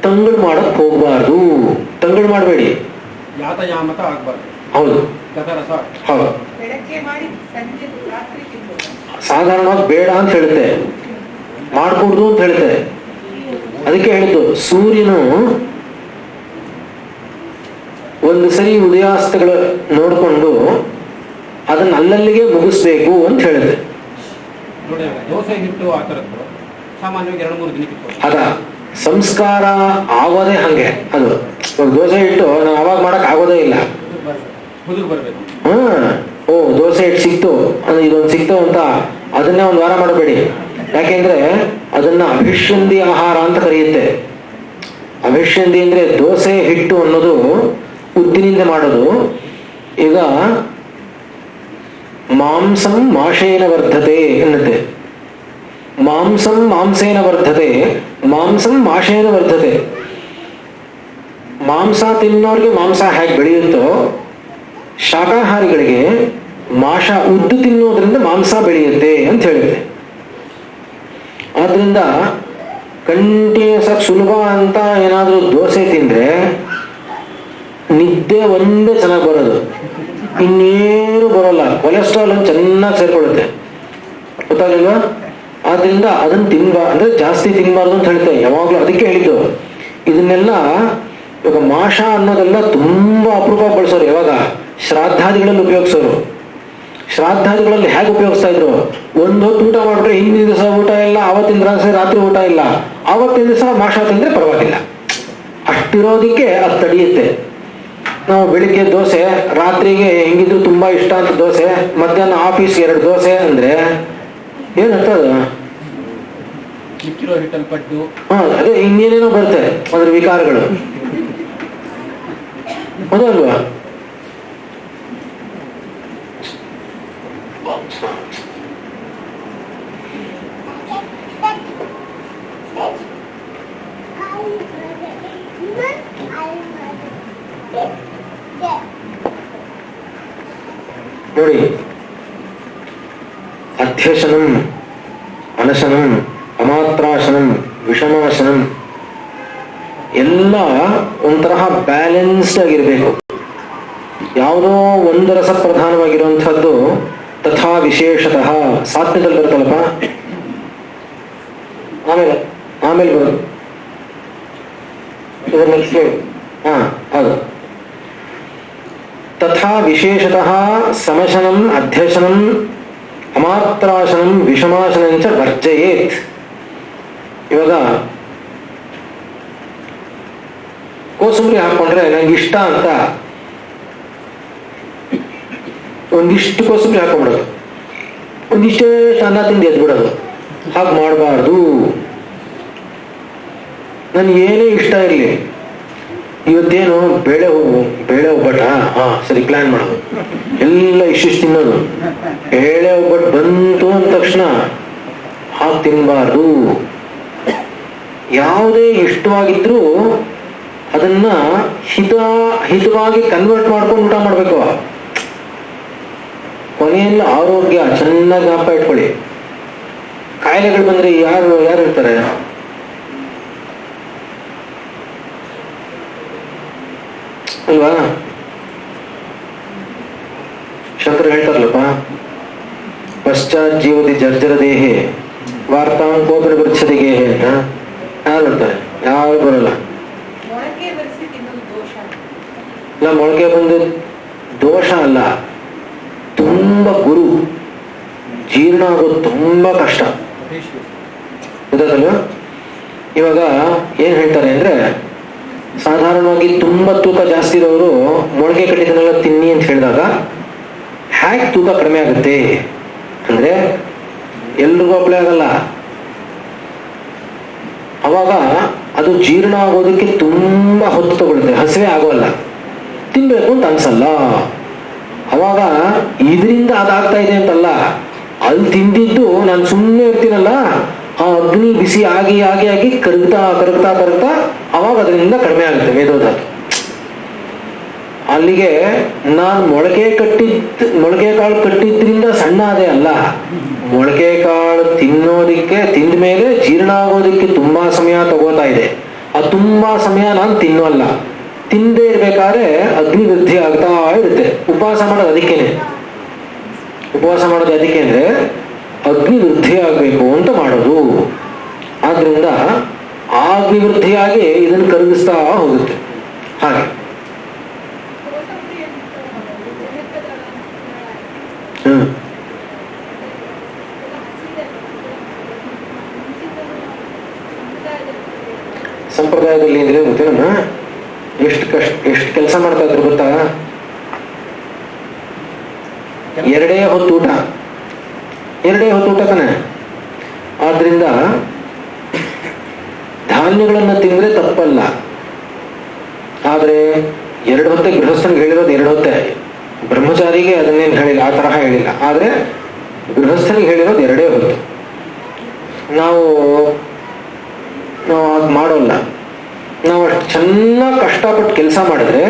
S1: ತಂಗಳು ಮಾಡಕ್ ಹೋಗ್ಬಾರ್ದು. ತಂಗಳು ಮಾಡಬೇಡಿ,
S2: ಯಾತಯಾಮತ ಆಗ್ಬಾರ್ದು.
S1: ಹೌದು
S2: ಗತರಸ.
S1: ಹೌದು, ಸಾಧಾರಣವಾಗಿ ಬೇಡ ಅಂತ ಹೇಳುತ್ತೆ, ಮಾಡ್ಕೊಡ್ದು ಅಂತ ಹೇಳುತ್ತೆ. ಅದಕ್ಕೆ ಹೇಳಿದ್ದು ಸೂರ್ಯನು ಒಂದು ಸರಿ ಉದಯಾಸ್ತಗಳು ನೋಡಿಕೊಂಡು ಅದನ್ನ ಅಲ್ಲಲ್ಲಿಗೆ ಮುಗಿಸ್ಬೇಕು ಅಂತ ಹೇಳಿದೆ.
S2: ನೋಡಿ, ದೋಸೆ ಹಿಟ್ಟು ಆ ಥರದ್ದು ಸಾಮಾನ್ಯವಾಗಿ 2-3 ದಿನಕ್ಕೆ
S1: ಅದ ಸಂಸ್ಕಾರ ಆಗೋದೇ ಹಂಗೆ. ಅದು ದೋಸೆ ಹಿಟ್ಟು ನಾವು ಅವಾಗ ಮಾಡಕ್ ಆಗೋದೇ ಇಲ್ಲ.
S2: ಹುದುರು ಬರಬೇಕು.
S1: ಓ ದೋಸೆ ಹಿಟ್ಟು ಸಿಕ್ತು ಅಂದ್ರೆ ಇದೊಂದು ಸಿಕ್ತು ಅಂತ ಅದನ್ನೇ ಒಂದು ವಾರ ಮಾಡಬೇಡಿ. ಯಾಕೆಂದ್ರೆ ಅದನ್ನ ಅಭಿಷ್ಯಂದಿ ಆಹಾರ ಅಂತ ಕರೆಯುತ್ತೆ. ಅಭಿಷ್ಯಂದಿ ಅಂದ್ರೆ ದೋಸೆ ಹಿಟ್ಟು ಅನ್ನೋದು ಉದ್ದಿನಿಂದ ಮಾಡೋದು. ಈಗ ಮಾಂಸಂ ಮಾಂಸೇನ ವರ್ಧತೆ ಎನ್ನುತ್ತೆ. ಮಾಂಸಂ ಮಾಂಸೇನ ವರ್ಧತೆ, ಮಾಂಸಂ ಮಾಂಸೇನ ವರ್ಧತೆ. ಮಾಂಸ ತಿನ್ನೋರಿಗೆ ಮಾಂಸ ಹೇಗೆ ಬೆಳೆಯುತ್ತೋ, ಶಾಕಾಹಾರಿಗಳಿಗೆ ಉದ್ದು ತಿನ್ನೋದ್ರಿಂದ ಮಾಂಸ ಬೆಳೆಯುತ್ತೆ ಅಂತ ಹೇಳುತ್ತೆ. ಆದ್ರಿಂದ ಕಂಟಿನ್ಯೂಸ್ ಆಗಿ ಸುಲಭ ಅಂತ ಏನಾದ್ರೂ ದೋಸೆ ತಿಂದ್ರೆ ನಿದ್ದೆ ಒಂದೇ ಚೆನ್ನಾಗಿ ಬರೋದು, ಇನ್ನೇನು ಬರೋಲ್ಲ. ಕೊಲೆಸ್ಟ್ರಾಲ್ ಚೆನ್ನಾಗಿ ಸೇರ್ಕೊಳ್ಳುತ್ತೆ, ಗೊತ್ತಾಗಲಿಲ್ವಾ? ಆದ್ರಿಂದ ಅದನ್ನ ಅಂದ್ರೆ ಜಾಸ್ತಿ ತಿನ್ಬಾರ್ದು ಅಂತ ಹೇಳ್ತೇವೆ ಯಾವಾಗ್ಲೂ. ಅದಕ್ಕೆ ಹೇಳಿದ್ದು ಇದನ್ನೆಲ್ಲ ಇವಾಗ ಮಾಷ ಅನ್ನೋದೆಲ್ಲ ತುಂಬಾ ಅಪರೂಪ ಬಳಸೋರು. ಯಾವಾಗ ಶ್ರಾದ್ದಾದಿಗಳಲ್ಲಿ ಉಪಯೋಗಿಸೋರು. ಶ್ರಾದ್ದಾದಿಗಳಲ್ಲಿ ಹೇಗೆ ಉಪಯೋಗಿಸ್ತಾ ಇದ್ರು? ಒಂದು ಹೊತ್ತು ಊಟ ಮಾಡ್ಬಿಟ್ರೆ ಹಿಂದಿನ ದಿವಸ ಊಟ ಇಲ್ಲ, ಆವತ್ತಿನ ದಿವಸ ರಾತ್ರಿ ಊಟ ಇಲ್ಲ, ಆವತ್ತಿನ ದಿವಸ ಮಾಷ ತಿಂದ್ರೆ ಪರವಾಗಿಲ್ಲ. ಅಷ್ಟಿರೋದಕ್ಕೆ ಅದು ತಡೆಯುತ್ತೆ. ನಾವು ಬೆಳಿಗ್ಗೆ ದೋಸೆ, ರಾತ್ರಿಗೆ ಹೆಂಗಿದ್ರು ತುಂಬಾ ಇಷ್ಟ ಅಂತ ದೋಸೆ, ಮಧ್ಯಾಹ್ನ ಆಫೀಸ್ಗೆ 2 ದೋಸೆ ಅಂದ್ರೆ ಏನಂತ ಅದು?
S2: ಮಿಕ್ಕಿರೋ ಹಿಟ್ಟಲ್ಲಿ ಪಡ್ಡು,
S1: ಅದೇ ಇನ್ನೇನೇನೋ ಬರುತ್ತೆ ಅದ್ರ ವಿಕಾರಗಳು, ಹೌದಲ್ವಾ? ನೋಡಿ, ಅಧ್ಯಶನಂ, ಅನಶನಂ, ಅಮಾತ್ರಾಶನಂ, ವಿಷಮಾಶನಂ ಎಲ್ಲ ಒಂಥರಹ ಬ್ಯಾಲೆನ್ಸ್ಡ್ ಆಗಿರ್ಬೇಕು. ಯಾವುದೋ ಒಂದು ರಸ ಪ್ರಧಾನವಾಗಿರುವಂಥದ್ದು ತಥಾ ವಿಶೇಷತಃ ಸಾತ್ವಿಕದಲ್ಲಿ ಬರುತ್ತಲ್ಲಪ್ಪ, ಆಮೇಲೆ ಬರೋದು ಇದರ ನೆಕ್ಸ್ಟ್ ಹೌದು. ತಥಾ ವಿಶೇಷತಃ ಸಮಶನಂ, ಅಧ್ಯಶನಂ, ಅಮಾತ್ರಾಶನಂ, ವಿಷಮಾಶನಂಚ ವರ್ಜಯೇತ್. ಇವಾಗ ಕೋಸಂಬರಿ ಹಾಕೊಂಡ್ರೆ ನಂಗೆ ಇಷ್ಟ ಅಂತ ಒಂದಿಷ್ಟು ಕೋಸಂಬರಿ ಹಾಕೊಂಡ್ಬಿಡೋದು, ಒಂದಿಷ್ಟೇ ಅನ್ನ ತಿಂದು ಎದ್ಬಿಡೋದು. ಹಾಗೆ ಮಾಡಬಾರ್ದು. ನನ್ಗೆ ಏನೇ ಇಷ್ಟ ಇರಲಿ, ಇವತ್ತೇನು ಬೇಳೆ ಒಬ್ಬಟ್ಟ, ಸರಿ ಪ್ಲಾನ್ ಮಾಡೋದು, ಎಲ್ಲ ಇಷ್ಟಿಷ್ಟು ತಿನ್ನೋದು. ಬೇಳೆ ಒಬ್ಬಟ್ಟು ಬಂತು ಅಂದ ತಕ್ಷಣ ಹಾಗೆ ತಿನ್ನಬಾರ್ದು. ಯಾವುದೇ ಇಷ್ಟವಾಗಿದ್ರೂ ಅದನ್ನ ಹಿತವಾಗಿ ಕನ್ವರ್ಟ್ ಮಾಡ್ಕೊಂಡು ಊಟ ಮಾಡ್ಬೇಕು. ಕೊನೆಯಲ್ಲಿ ಆರೋಗ್ಯ ಚೆನ್ನಾಗಿ ಜ್ಞಾಪಕ ಇಟ್ಕೊಳ್ಳಿ. ಕಾಯಿಲೆಗಳು ಬಂದ್ರೆ ಯಾರು ಇರ್ತಾರೆ? ಅಲ್ವಾ? ಶಂಕರ್ ಹೇಳ್ತಾರಲ್ಲಪ್ಪ, ಪಶ್ಚಾತ್ ಜೀವತಿ ಜರ್ಜರ ದೇಹೆ ವಾರ್ತಾಂಕೋಪನ ಬೃಚ್ಛದಿಗೆ ಯಾರು ಹೇಳ್ತಾರೆ? ಯಾರು ಬರಲ್ಲ. ಇಲ್ಲ, ಮೊಳಕೆ ಬಂದ ದೋಷ ಅಲ್ಲ, ತುಂಬಾ ಗುರು, ಜೀರ್ಣ ಆಗೋದು ತುಂಬಾ ಕಷ್ಟ, ಗೊತ್ತಾಗಲ್ವ? ಇವಾಗ ಏನ್ ಹೇಳ್ತಾರೆ ಅಂದ್ರೆ, ಸಾಧಾರಣವಾಗಿ ತುಂಬಾ ತೂಕ ಜಾಸ್ತಿ ಇರೋರು ಮೊಳಕೆ ಕಟ್ಟಿದನ್ನೆಲ್ಲ ತಿನ್ನಿ ಅಂತ ಹೇಳಿದಾಗ ಹ್ಯಾಕ್ ತೂಕ ಕಡಿಮೆ ಆಗುತ್ತೆ ಅಂದ್ರೆ ಎಲ್ರಿಗೂ ಅಪ್ಲೈ ಆಗಲ್ಲ. ಅವಾಗ ಅದು ಜೀರ್ಣ ಆಗೋದಕ್ಕೆ ತುಂಬಾ ಹೊತ್ತು ತಗೊಳುತ್ತೆ, ಹಸಿವೆ ಆಗೋಲ್ಲ, ತಿನ್ಬೇಕು ಅಂತ ಅನ್ಸಲ್ಲ. ಅವಾಗ ಇದರಿಂದ ಅದಾಗ್ತಾ ಇದೆ ಅಂತಲ್ಲ, ಅಲ್ಲಿ ತಿಂದಿದ್ದು ನಾನು ಸುಮ್ಮನೆ ಇರ್ತೀನಲ್ಲ, ಆ ಅಗ್ನಿ ಬಿಸಿ ಆಗಿ ಆಗಿ ಆಗಿ ಕರಗ್ತಾ ಕರಗ್ತಾ ಕರಗ್ತಾ ಅವಾಗ ಅದರಿಂದ ಕಡಿಮೆ ಆಗುತ್ತೆ ವೇದೋಧಾತು. ಅಲ್ಲಿಗೆ ನಾನು ಮೊಳಕೆ ಕಾಳು ಕಟ್ಟಿದ್ರಿಂದ ಸಣ್ಣ ಅದೇ ಅಲ್ಲ, ಮೊಳಕೆ ಕಾಳು ತಿಂದ ಮೇಲೆ ಜೀರ್ಣ ಆಗೋದಕ್ಕೆ ತುಂಬಾ ಸಮಯ ತಗೋತಾ ಇದೆ. ಆ ತುಂಬಾ ಸಮಯ ನಾನು ತಿನ್ನೋಲ್ಲ, ತಿಂದೇ ಇರ್ಬೇಕಾದ್ರೆ ಅಗ್ನಿ ವೃದ್ಧಿ ಆಗ್ತಾ ಇರುತ್ತೆ. ಉಪವಾಸ ಮಾಡೋದು ಅದಕ್ಕೆ ಅಂದ್ರೆ ಅಗ್ನಿ ವೃದ್ಧಿ ಆಗ್ಬೇಕು ಅಂತ ಮಾಡೋದು. ಆದ್ರಿಂದ ಆ ಅಗ್ನಿ ವೃದ್ಧಿಯಾಗಿ ಇದನ್ನು ಕರಗಿಸ್ತಾ ಹೋಗುತ್ತೆ. ಹಾಗೆ ಸಂಪ್ರದಾಯದಲ್ಲಿ ಅಂದ್ರೆ ಗೊತ್ತೇನಮ್ಮ, ಎಷ್ಟು ಕೆಲಸ ಮಾಡ್ತಾ ಇದ್ರು ಗೊತ್ತಾ? 2 ಹೊತ್ತು ಊಟ ತಾನೆ. ಆದ್ರಿಂದ ಧಾನ್ಯಗಳನ್ನ ತಿಂದ್ರೆ ತಪ್ಪಲ್ಲ, ಆದ್ರೆ 2 ಹೊತ್ತೆ ಗೃಹಸ್ಥನಿಗೆ ಹೇಳಿರೋದು 2 ಹೊತ್ತೆ, ಬ್ರಹ್ಮಚಾರಿಗೆ ಅದನ್ನೇನು ಹೇಳಿಲ್ಲ, ಆ ತರಹ ಹೇಳಿಲ್ಲ. ಆದ್ರೆ ಗೃಹಸ್ಥನಿಗೆ ಹೇಳಿರೋದು 2 ಹೊತ್ತು. ನಾವು ಅದು ಮಾಡೋಲ್ಲ. ನಾವು ಅಷ್ಟು ಚೆನ್ನಾಗಿ ಕಷ್ಟಪಟ್ಟು ಕೆಲಸ ಮಾಡಿದ್ರೆ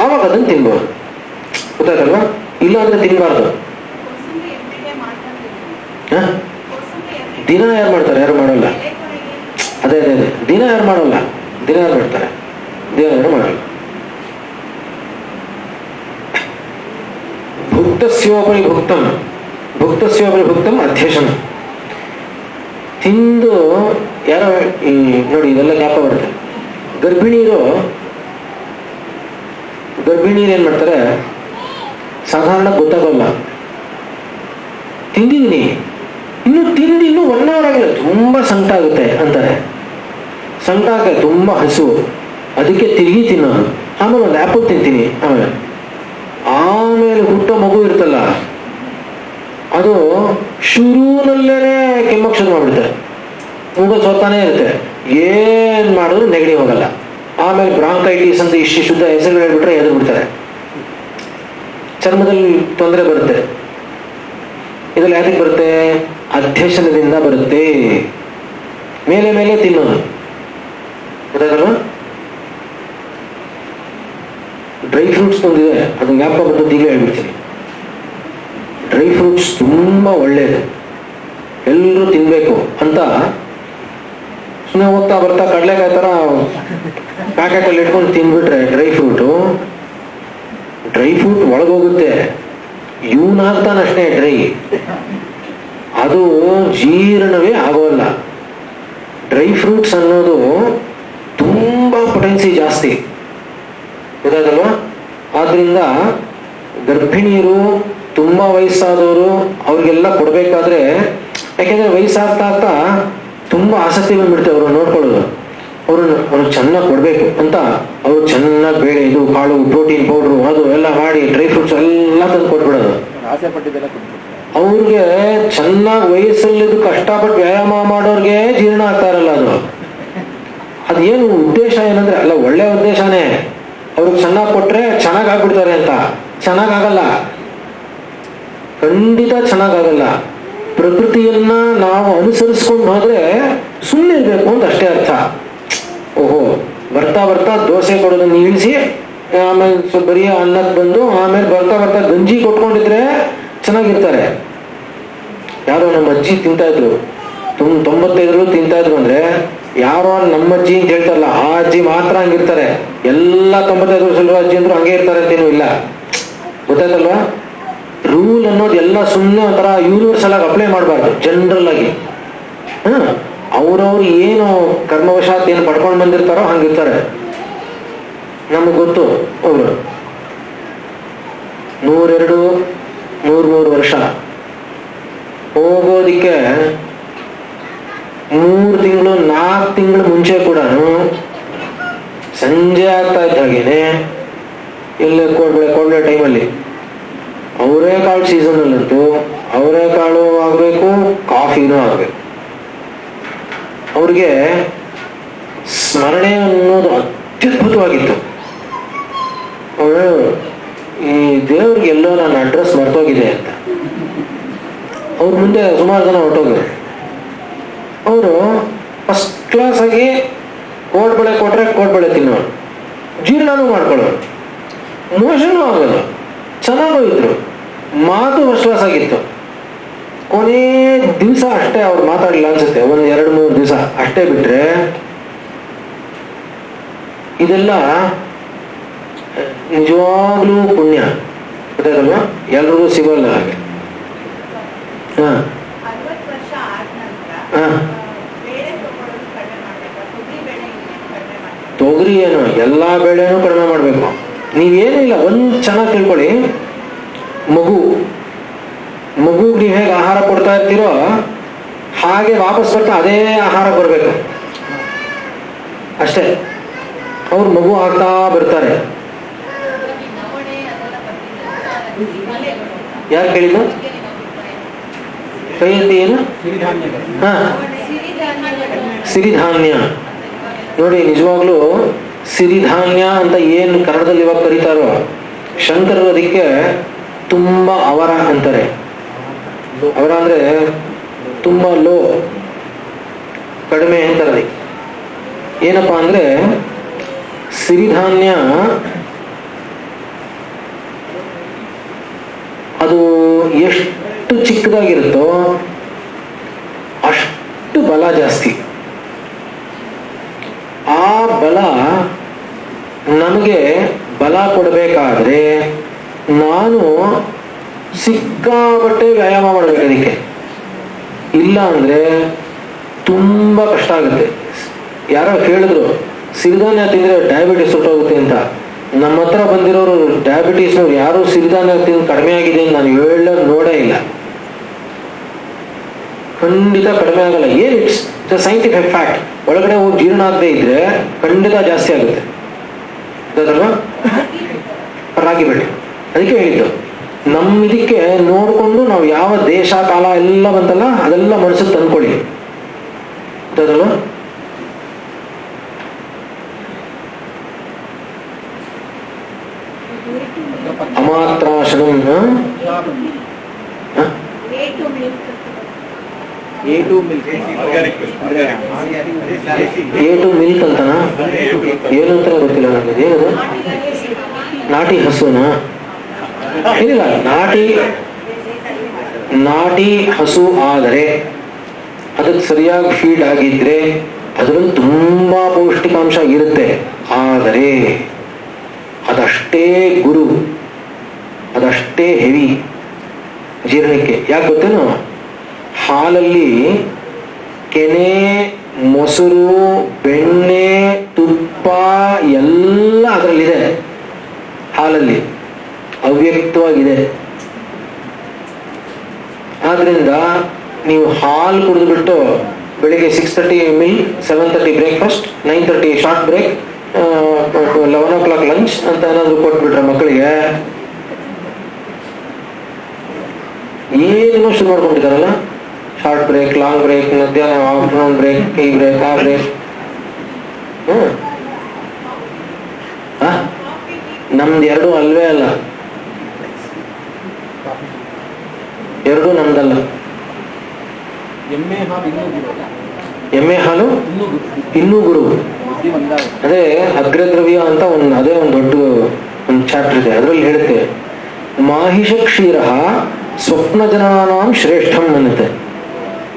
S1: ಆವಾಗ ಅದನ್ನು ತಿನ್ಬೋದು, ಗೊತ್ತಾಯ್ತಲ್ವಾ? ಇಲ್ಲ ಅಂದ್ರೆ ತಿನ್ಬಾರ್ದು. ದಿನ ಯಾರು ಮಾಡ್ತಾರೆ? ಯಾರು ಮಾಡೋಲ್ಲ. ಅದೇ ದಿನ ಯಾರು ಮಾಡೋಲ್ಲ, ದಿನ ಯಾರು ಮಾಡ್ತಾರೆ? ದಿನ ಯಾರು ಮಾಡಲ್ಲ. ಭುಕ್ತಸ್ಯೋಪರಿ ಭುಕ್ತಂ ಅಧ್ಯಕ್ಷನ ತಿಂದು ಯಾರೋ ನೋಡಿ, ಇದೆಲ್ಲ ಜ್ಞಾಪ ಬರುತ್ತೆ. ಗರ್ಭಿಣಿಯರು ಏನ್ ಮಾಡ್ತಾರೆ, ಸಾಧಾರಣ ಗೊತ್ತಾಗಲ್ಲ, ತಿಂದಿದ್ದೀನಿ ಇನ್ನೂ 1 hour ಆಗಿಲ್ಲ, ತುಂಬಾ ಸಂಕಟ ಆಗುತ್ತೆ ಅಂತಾರೆ. ಸಂಕಟ ಆಗ ತುಂಬಾ ಹಸಿವು, ಅದಕ್ಕೆ ತಿರುಗಿ ತಿನ್ನೋದು. ಆಮೇಲೆ ಒಂದು ಆ್ಯಪಲ್ ತಿಂತೀನಿ, ಆಮೇಲೆ ಹುಟ್ಟೋ ಮಗು ಇರ್ತಲ್ಲ, ಅದು ಶುರುನಲ್ಲೇನೆ ಕೆಮ್ಮಕ್ಕೆ ಶುರು ಮಾಡ್ಬಿಡ್ತಾರೆ, ಮೂಗ ಸೋತಾನೆ ಇರುತ್ತೆ, ಏನ್ ಮಾಡಿದ್ರು ನೆಗಡಿ ಹೋಗಲ್ಲ. ಆಮೇಲೆ ಬ್ರಾಂಕೈಟಿಸ್ ಅಂತ ಇಷ್ಟು ಶುದ್ಧ ಹೆಸರು ಹೇಳ್ಬಿಟ್ರೆ ಎದ್ದು ಬಿಡ್ತಾರೆ, ಚರ್ಮದಲ್ಲಿ ತೊಂದರೆ ಬರುತ್ತೆ. ಇದೆಲ್ಲ ಯಾಕೆ ಬರುತ್ತೆ? ಅಧ್ಯಕ್ಷನದಿಂದ ಬರುತ್ತೆ. ಮೇಲೆ ತಿನ್ನೋದು, ಗೊತ್ತಾಗಲ್ಲ? ಡ್ರೈ ಫ್ರೂಟ್ಸ್ ತಂದಿದೆ, ಅದು ಜ್ಞಾಪಕ ಬರ್ತದೆ, ಈಗಲೇ ಹೇಳ್ಬಿಡ್ತೀನಿ. ಡ್ರೈ ಫ್ರೂಟ್ಸ್ ತುಂಬಾ ಒಳ್ಳೇದು, ಎಲ್ಲರೂ ತಿನ್ಬೇಕು ಅಂತ ಸುಮ್ಮನೆ ಹೋಗ್ತಾ ಬರ್ತಾ ಕಡಲೆಕಾಯಿ ತರ ಪ್ಯಾಕೆಟಲ್ಲಿ ಇಟ್ಕೊಂಡು ತಿನ್ಬಿಟ್ರೆ ಡ್ರೈ ಫ್ರೂಟ್ ಒಳಗೋಗುತ್ತೆ, ಇವನಾಗ್ತಾನಷ್ಟೇ ಡ್ರೈ, ಅದು ಜೀರ್ಣವೇ ಆಗೋಲ್ಲ. ಡ್ರೈ ಫ್ರೂಟ್ಸ್ ಅನ್ನೋದು ತುಂಬಾ ಪೊಟೆನ್ಸಿ ಜಾಸ್ತಿ, ಗೊತ್ತಾಗಲ್ವಾ? ಆದ್ರಿಂದ ಗರ್ಭಿಣಿಯರು, ತುಂಬಾ ವಯಸ್ಸಾದವರು, ಅವ್ರಿಗೆಲ್ಲ ಕೊಡ್ಬೇಕಾದ್ರೆ, ಯಾಕೆಂದ್ರೆ ವಯಸ್ಸಾಗ್ತಾ ತುಂಬಾ ಆಸಕ್ತಿ ಬಂದ್ಬಿಡ್ತೇವೆ ಅವ್ರು ನೋಡ್ಕೊಳ್ಳೋದು. ಅವ್ರು ಚೆನ್ನಾಗಿ ಕೊಡ್ಬೇಕು ಅಂತ ಅವ್ರು ಚೆನ್ನಾಗಿ ಬೇಳೆ, ಇದು ಕಾಳು, ಪ್ರೋಟೀನ್ ಪೌಡ್ರು, ಅದು ಎಲ್ಲ ಮಾಡಿ ಡ್ರೈ ಫ್ರೂಟ್ಸ್ ಎಲ್ಲ ತಂದು ಕೊಟ್ಬಿಡೋದು. ಅವ್ರಿಗೆ ಚೆನ್ನಾಗಿ ವಯಸ್ಸಲ್ಲಿದ್ದು ಕಷ್ಟಪಟ್ಟು ವ್ಯಾಯಾಮ ಮಾಡೋರ್ಗೆ ಜೀರ್ಣ ಆಗ್ತಾ ಇರಲ್ಲ. ಅದೇನು ಉದ್ದೇಶ ಏನಂದ್ರೆ, ಅಲ್ಲ ಒಳ್ಳೆ ಉದ್ದೇಶನೇ, ಅವ್ರಿಗೆ ಚೆನ್ನಾಗಿ ಕೊಟ್ರೆ ಚೆನ್ನಾಗಿ ಆಗ್ಬಿಡ್ತಾರೆ ಅಂತ. ಚೆನ್ನಾಗಾಗಲ್ಲ, ಖಂಡಿತ ಚೆನ್ನಾಗಾಗಲ್ಲ. ಪ್ರಕೃತಿಯನ್ನ ನಾವು ಅನುಸರಿಸ್ಕೊಂಡು ಹೋದ್ರೆ ಸುಮ್ಮನೆ ಇರ್ಬೇಕು ಅಂತ ಅಷ್ಟೇ ಅರ್ಥ. ಓಹೋ, ಬರ್ತಾ ದೋಸೆ ಕೊಡೋದನ್ನ ಇಳಿಸಿ ಆಮೇಲೆ ಸ್ವಲ್ಪ ಬರೀ ಅನ್ನಕ್ಕೆ ಬಂದು ಆಮೇಲೆ ಬರ್ತಾ ಗಂಜಿ ಕೊಟ್ಕೊಂಡಿದ್ರೆ ಚೆನ್ನಾಗಿರ್ತಾರೆ. ಯಾರೋ ನಮ್ಮ ಅಜ್ಜಿ ತಿಂತಾ ಇದ್ರು, 95 ತಿಂತಾ ಇದ್ರು ಅಂದ್ರೆ, ಯಾರೋ ನಮ್ಮ ಅಜ್ಜಿ ಅಂತ ಹೇಳ್ತಾರಲ್ಲ, ಆ ಅಜ್ಜಿ ಮಾತ್ರ ಹಂಗಿರ್ತಾರೆ. ಎಲ್ಲ 95 ವರ್ಷ ಅಜ್ಜಿ ಅಂದ್ರು ಹಂಗೆ ಇರ್ತಾರೆ ಅಂತೇನು ಇಲ್ಲ, ಗೊತ್ತಾಯ್ತಲ್ವಾ? ರೂಲ್ ಅನ್ನೋದು ಎಲ್ಲ ಸುಮ್ಮನೆ ಒಂಥರ ಯೂನಿವರ್ಸಲ್ ಆಗಿ ಅಪ್ಲೈ ಮಾಡಬಾರ್ದು, ಜನರಲ್ ಆಗಿ. ಅವ್ರವ್ರು ಏನು ಕರ್ಮವಶಾತ್ ಏನು ಪಡ್ಕೊಂಡು ಬಂದಿರ್ತಾರೋ ಹಂಗಿರ್ತಾರೆ. ನಮಗೆ ಗೊತ್ತು, ಅವರು 102, 103 ವರ್ಷ ಹೋಗೋದಿಕ್ಕೆ 3 ತಿಂಗಳು 4 ತಿಂಗಳು ಮುಂಚೆ ಕೂಡ ಸಂಜೆ ಆಗ್ತಾ ಇದ್ದ ಹಾಗೇನೆ ಇಲ್ಲೇ ಕೊಡ್ಲೆ ಟೈಮಲ್ಲಿ ಅವರೇಕಾಳು ಸೀಸನಲ್ಲಂತೂ ಅವರೇಕಾಳು ಆಗಬೇಕು, ಕಾಫಿನೂ ಆಗಬೇಕು. ಅವ್ರಿಗೆ ಸ್ಮರಣೆ ಅನ್ನೋದು ಅತ್ಯದ್ಭುತವಾಗಿತ್ತು. ಅವರು ಈ ದೇವ್ರಿಗೆಲ್ಲೋ ನನ್ನ ಅಡ್ರೆಸ್ ಮರ್ತೋಗಿದೆ ಅಂತ ಅವ್ರ ಮುಂದೆ ಸುಮಾರು ಜನ ಹೊರಟೋಗಿದ್ರು. ಅವರು ಫಸ್ಟ್ ಕ್ಲಾಸ್ ಆಗಿ ಕೋಡ್ಬಳೆ ಕೊಟ್ರೆ ಕೋಡ್ಬಳೆ ತಿನ್ನೋರು, ಜೀರ್ಣನೂ ಮಾಡ್ಕೊಳ್ಳೋರು, ಮೋಷನೂ ಆಗೋದು, ಚೆನ್ನಾಗೂ ಇದ್ರು, ಮಾತು ಫಸ್ಟ್ ಕ್ಲಾಸ್ ಆಗಿತ್ತು. ಕೊನೇ ದಿವಸ ಅಷ್ಟೇ ಅವ್ರು ಮಾತಾಡಲಿಲ್ಲ ಅನ್ಸುತ್ತೆ, 1-2-3 ದಿವಸ ಅಷ್ಟೇ ಬಿಟ್ರೆ ಇದೆಲ್ಲ ನಿಜವಾಗ್ಲೂ ಪುಣ್ಯ. ಗೊತ್ತಾಯ್ತಲ್ವಾ? ಎಲ್ರಿಗೂ ಸಿಗೋಲ್ಲ ಹಾಗೆ. ಹಾ ಹಾ ತೊಗರಿ ಏನು ಎಲ್ಲಾ ಬೆಳೆನೂ ಕಡಿಮೆ ಮಾಡ್ಬೇಕು. ನೀವೇನಿಲ್ಲ, ಚೆನ್ನಾಗಿ ತಿಳ್ಕೊಳ್ಳಿ, ಮಗುಗೆ ನೀವು ಹೇಗೆ ಆಹಾರ ಕೊಡ್ತಾ ಇರ್ತೀರೋ ಹಾಗೆ ವಾಪಸ್ ಬರ್ತಾ ಅದೇ ಆಹಾರ ಬರಬೇಕು ಅಷ್ಟೇ. ಅವ್ರು ಮಗು ಆಗ್ತಾ ಬರ್ತಾರೆ. ಯಾರು ಕೇಳಿದ್ದು? ಕೈ ಎತ್ತಿ. ಏನು? ಹಾ, ಸಿರಿಧಾನ್ಯ. ನೋಡಿ, ನಿಜವಾಗ್ಲೂ ಸಿರಿಧಾನ್ಯ ಅಂತ ಏನು ಕನ್ನಡದಲ್ಲಿ ಇವಾಗ ಕರೀತಾರೋ, ಶಂಕರರು ಅದಕ್ಕೆ ತುಂಬಾ ಅವರ ಅಂತಾರೆ. ಅವರ ಅಂದ್ರೆ ತುಂಬಾ ಲೋ, ಕಡಿಮೆ ಅಂತಾರೆ. ಏನಪ್ಪಾ ಅಂದ್ರೆ ಸಿರಿಧಾನ್ಯ ಅದು ಎಷ್ಟು ಚಿಕ್ಕದಾಗಿರುತ್ತೋ ಅಷ್ಟು ಬಲ ಜಾಸ್ತಿ. ಆ ಬಲ ನಮಗೆ ಬಲ ಕೊಡಬೇಕಾದ್ರೆ ನಾನು ಸಿಕ್ಕಾಪಟ್ಟೆ ವ್ಯಾಯಾಮ ಮಾಡಬೇಕು ಅದಕ್ಕೆ. ಇಲ್ಲ ಅಂದ್ರೆ ತುಂಬಾ ಕಷ್ಟ ಆಗುತ್ತೆ. ಯಾರೋ ಹೇಳಿದ್ರು ಸಿರಿಧಾನ್ಯ ತಿಂದ್ರೆ ಡಯಾಬಿಟಿಸ್ ಹೊರಟೋಗುತ್ತೆ ಅಂತ. ನಮ್ಮ ಹತ್ರ ಬಂದಿರೋರು ಡಯಾಬಿಟಿಸ್ನವ್ರು ಯಾರು ಸಿರಿಧಾನ್ಯ ತಿಂದು ಕಡಿಮೆ ಆಗಿದೆ ಅಂತ ನಾನು ಹೇಳೋದು ನೋಡೇ ಇಲ್ಲ. ಖಂಡಿತ ಕಡಿಮೆ ಆಗಲ್ಲ. ಏನ್ ಇಟ್ಸ್ ದ ಸೈಂಟಿಫಿಕ್ ಫ್ಯಾಕ್ಟ್. ಒಳಗಡೆ ಹೋಗಿ ಜೀರ್ಣ ಆಗದೆ ಇದ್ರೆ ಖಂಡಿತ ಜಾಸ್ತಿ ಆಗುತ್ತೆ. ಅದಲ್ವಾ? ರಾಗಿ ಬೆಳೆ ಅದಕ್ಕೆ ಹೇಳಿದ್ದು. ನಮ್ಮ ಇದಕ್ಕೆ ನೋಡ್ಕೊಂಡು ನಾವು ಯಾವ ದೇಶ ಕಾಲ ಎಲ್ಲ ಬಂತಲ್ಲ ಅದೆಲ್ಲ ಮನಸ್ಸಿಗೆ ತಂದ್ಕೊಳ್ಳಿ. ಅದಲ್ವಾ? ಅಮಾತ್ರಾಶನಂ
S3: A2 ಮಿಲ್ಕ್
S1: ಅಂತನಾ? ಏನು ಅಂತ ಗೊತ್ತಿಲ್ಲ ನನಗೆ. ಏನದು? ನಾಟಿ ಹಸುನಾ? ಏನಿಲ್ಲ, ನಾಟಿ ಹಸು ಆದರೆ ಅದಕ್ಕೆ ಸರಿಯಾಗಿ ಫೀಡ್ ಆಗಿದ್ರೆ ಅದರಲ್ಲಿ ತುಂಬಾ ಪೌಷ್ಟಿಕಾಂಶ ಇರುತ್ತೆ. ಆದರೆ ಅದಷ್ಟೇ ಗುರು, ಅದಷ್ಟೇ ಹೆವಿ ಜೀರ್ಣಕ್ಕೆ. ಯಾಕೆ ಗೊತ್ತೇನು? ಹಾಲಲ್ಲಿ ಕೆನೆ, ಮೊಸರು, ಬೆಣ್ಣೆ, ತುಪ್ಪ ಎಲ್ಲ ಅದರಲ್ಲಿದೆ. ಹಾಲಲ್ಲಿ ಅವ್ಯಕ್ತವಾಗಿದೆ. ಆದ್ರಿಂದ ನೀವು ಹಾಲು ಕುಡಿದ್ಬಿಟ್ಟು ಬೆಳಿಗ್ಗೆ 6:30 meal, 7:30 breakfast, 9:30 short break, 11 o'clock lunch ಅಂತ ಏನಾದ್ರು ಕೊಟ್ಬಿಟ್ರೆ ಮಕ್ಕಳಿಗೆ ಏನೇನೋ ಶುರು ಮಾಡ್ಕೊಂಡಿದ್ದಾರಲ್ಲ. ಶಾರ್ಟ್ ಬ್ರೇಕ್, ಲಾಂಗ್ ಬ್ರೇಕ್, ಮಧ್ಯಾಹ್ನ ಆಫ್ಟರ್ನೂನ್ ಬ್ರೇಕ್, ಈ ಬ್ರೇಕ್, ಆ ಬ್ರೇಕ್. ನಮ್ದು ಎರಡು ಅಲ್ವೇ ಅಲ್ಲ, ಎರಡು ನಮ್ದಲ್ಲ. ಎಮ್ಮೆ ಹಾಲು ಇನ್ನೂ ಗುರು. ಅದೇ ಅಗ್ರದ್ರವ್ಯ ಅಂತ ಅದೇ ಒಂದು ದೊಡ್ಡ ಒಂದು ಚಾಪ್ಟರ್ ಇದೆ. ಅದರಲ್ಲಿ ಹೇಳುತ್ತೆ, ಮಾಹಿಷ ಕ್ಷೀರ ಸ್ವಪ್ನ ಜನಾನಾಂ ಶ್ರೇಷ್ಠಂ ಅನ್ನುತ್ತೆ.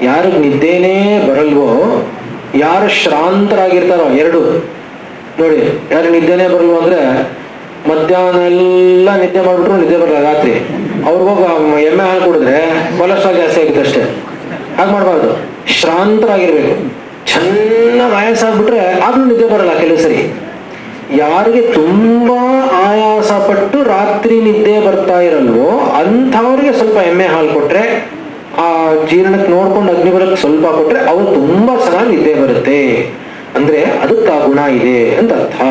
S1: ಯಾರಿಗೆ ನಿದ್ದೆನೇ ಬರಲ್ವೋ, ಯಾರು ಶ್ರಾಂತರಾಗಿರ್ತಾರೋ, ಎರಡು ನೋಡಿ. ಯಾರು ನಿದ್ದೆನೇ ಬರಲ್ವೋ ಅಂದ್ರೆ ಮಧ್ಯಾಹ್ನ ಎಲ್ಲ ನಿದ್ದೆ ಮಾಡ್ಬಿಟ್ರು ನಿದ್ದೆ ಬರಲ್ಲ ರಾತ್ರಿ. ಅವ್ರಿಗೋಗ ಎಮ್ಮೆ ಹಾಲು ಕುಡಿದ್ರೆ ಕೊಲೆಸ್ಟ್ರಾಲ್ ಜಾಸ್ತಿ ಆಗುತ್ತೆ ಅಷ್ಟೇ. ಹಾಗೆ ಮಾಡಬಾರ್ದು. ಶ್ರಾಂತರಾಗಿರ್ಬೇಕು. ಚೆನ್ನಾಗಿ ಆಯಾಸ ಆಗ್ಬಿಟ್ರೆ ಆದ್ರೂ ನಿದ್ದೆ ಬರಲ್ಲ ಕೆಲವು ಸರಿ. ಯಾರಿಗೆ ತುಂಬಾ ಆಯಾಸ ಪಟ್ಟು ರಾತ್ರಿ ನಿದ್ದೆ ಬರ್ತಾ ಇರಲ್ವೋ ಅಂಥವ್ರಿಗೆ ಸ್ವಲ್ಪ ಎಮ್ಮೆ ಹಾಲು ಕೊಟ್ರೆ, ಆ ಜೀರ್ಣಕ್ಕೆ ನೋಡ್ಕೊಂಡು ಅಗ್ನಿ ಬರಕ್ಕೆ ಸ್ವಲ್ಪ ಕೊಟ್ರೆ ಅವ್ರು ತುಂಬಾ ಚೆನ್ನಾಗಿ ನಿದ್ದೆ ಬರುತ್ತೆ. ಅಂದ್ರೆ ಅದಕ್ಕೆ ಆ ಗುಣ ಇದೆ ಅಂತ ಅರ್ಥ.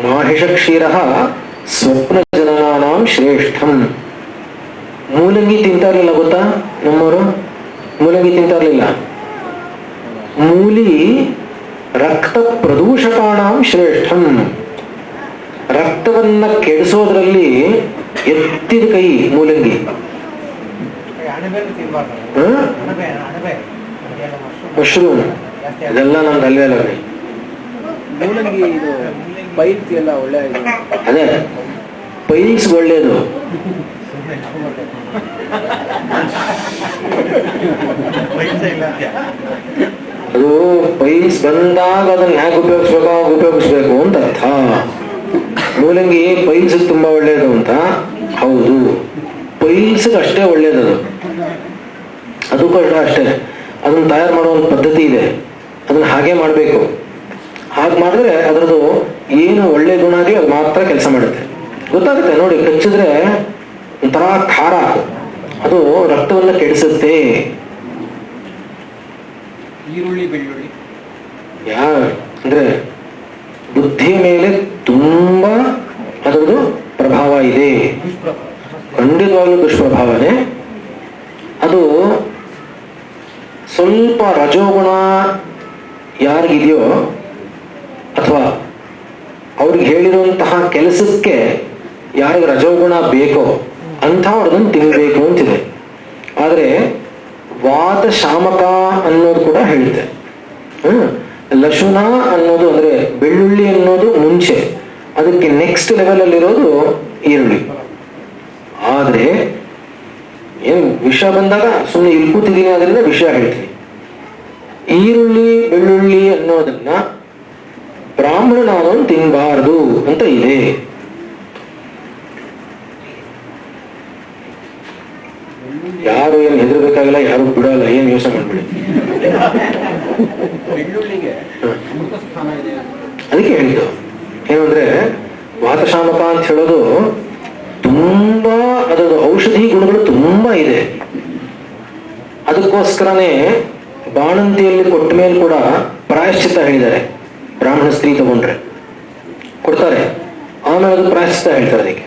S1: ಮಾಹಿಷ ಕ್ಷೀರ ಸ್ವಪ್ನ ಜನನಾನಾಂ ಶ್ರೇಷ್ಠಂ. ಮೂಲಂಗಿ ತಿಂತಾ ಇರ್ಲಿಲ್ಲ ಗೊತ್ತಾ ನಮ್ಮವರು? ಮೂಲಂಗಿ ತಿಂತಾ ಇರ್ಲಿಲ್ಲ. ಮೂಲಿ ರಕ್ತ ಪ್ರದೂಷಕಾಣಾಂ ಶ್ರೇಷ್ಠಂ. ರಕ್ತವನ್ನ ಕೆಡಿಸೋದ್ರಲ್ಲಿ ಎತ್ತಿದ ಕೈ ಮೂಲಂಗಿ. ಮಶ್ರೂಮ್ ಇದೆಲ್ಲ ನಮ್ದು ಅಲ್ವೇ ಅಲ್ಲ.
S3: ಮೂಲಂಗಿ ಇದು ಪೈಲ್ಸ್ ಎಲ್ಲ ಒಳ್ಳೆ ಇದು.
S1: ಅದೇ ಪೈಲ್ಸ್ ಒಳ್ಳೇದು. ಅದು ಪೈಲ್ಸ್ ಬಂದಾಗ ಅದನ್ನ ಹೇಗೆ ಉಪಯೋಗಿಸ್ಬೇಕು ಅಂತ ಅರ್ಥ. ಮೂಲಂಗಿ ಪೈಲ್ಸ್ ತುಂಬಾ ಒಳ್ಳೇದು ಅಂತ ಹೌದು, ಪೈಲ್ಸ್ ಅಷ್ಟೇ ಒಳ್ಳೇದದು. ಅದು ಕೂಡ ಅಷ್ಟೇ. ಅದನ್ನ ತಯಾರು ಮಾಡೋ ಒಂದು ಪದ್ಧತಿ ಇದೆ, ಅದನ್ನ ಹಾಗೆ ಮಾಡಬೇಕು. ಹಾಗೆ ಮಾಡಿದ್ರೆ ಅದರದ್ದು ಏನು ಒಳ್ಳೆ ಗುಣ ಆಗಲಿ ಅದು ಮಾತ್ರ ಕೆಲಸ ಮಾಡುತ್ತೆ. ಗೊತ್ತಾಗುತ್ತೆ ನೋಡಿ, ಕಚ್ಚಿದ್ರೆ ಒಂಥರ ಖಾರ, ಅದು ರಕ್ತವನ್ನ ಕೆಡಿಸುತ್ತೆ.
S2: ಈರುಳ್ಳಿ ಬೆಳ್ಳುಳ್ಳಿ
S1: ಅಂದ್ರೆ ಬುದ್ಧಿಯ ಮೇಲೆ ತುಂಬಾ ಅದರದ್ದು ಪ್ರಭಾವ ಇದೆ. ಖಂಡಿತವಾಗ್ಲೂ ದುಷ್ಪ್ರಭಾವನೆ. ಅದು ಸ್ವಲ್ಪ ರಜೋಗುಣ ಯಾರಿಗಿದೆಯೋ ಅಥವಾ ಅವ್ರಿಗೆ ಹೇಳಿರುವಂತಹ ಕೆಲಸಕ್ಕೆ ಯಾರಿಗೆ ರಜೋಗುಣ ಬೇಕೋ ಅಂಥವ್ರದನ್ನು ತಿನ್ನಬೇಕು ಅಂತಿದೆ. ಆದರೆ ವಾತ ಶಾಮಕ ಅನ್ನೋದು ಕೂಡ ಹೇಳುತ್ತೆ. ಲಶುನ ಅನ್ನೋದು ಅಂದ್ರೆ ಬೆಳ್ಳುಳ್ಳಿ ಅನ್ನೋದು ಮುಂಚೆ, ಅದಕ್ಕೆ ನೆಕ್ಸ್ಟ್ ಲೆವೆಲ್ ಅಲ್ಲಿರೋದು ಈರುಳ್ಳಿ. ಆದ್ರೆ ಏನು ವಿಷ ಬಂದಾಗ ಸುಮ್ಮನೆ ಇಲ್ಲಿ ಕೂತಿದ್ದೀನಿ ಅದರಿಂದ ವಿಷಯ ಹೇಳ್ತೀನಿ. ಈರುಳ್ಳಿ ಬೆಳ್ಳುಳ್ಳಿ ಅನ್ನೋದನ್ನ ಬ್ರಾಹ್ಮಣನಾದವನು ತಿನ್ನಬಾರದು ಅಂತ ಇದೆ. ಯಾರು ಏನು ಹೆದರ್ಬೇಕಾಗಿಲ್ಲ, ಯಾರು ಬಿಡಲ್ಲ, ಏನು ಯೋಚನೆ ಮಾಡ್ಬಿಡಿ.
S2: ಬೆಳ್ಳುಳ್ಳಿಗೆ ಅಮೃತ ಸ್ಥಾನ ಇದೆ.
S1: ಅದಕ್ಕೆ ಹೇಳಿದ್ದು ಏನು ಅಂದ್ರೆ ವಾತಶಾಮಕ ಅಂತ ಹೇಳೋದು ತುಂಬಾ ಅದರ ಔಷಧಿ ಗುಣಗಳು ತುಂಬಾ ಇದೆ. ಅದಕ್ಕೋಸ್ಕರನೇ ಬಾಣಂತಿಯಲ್ಲಿ ಕೊಟ್ಟ ಮೇಲೆ ಕೂಡ ಪ್ರಾಯಶ್ಚಿತ್ತ ಹೇಳಿದ್ದಾರೆ. ಬ್ರಾಹ್ಮಣ ಸ್ತ್ರೀ ತಗೊಂಡ್ರೆ ಕೊಡ್ತಾರೆ, ಆಮೇಲೆ ಅದು ಪ್ರಾಯಶ್ಚಿತ್ತ ಹೇಳ್ತಾರೆ ಅದಕ್ಕೆ.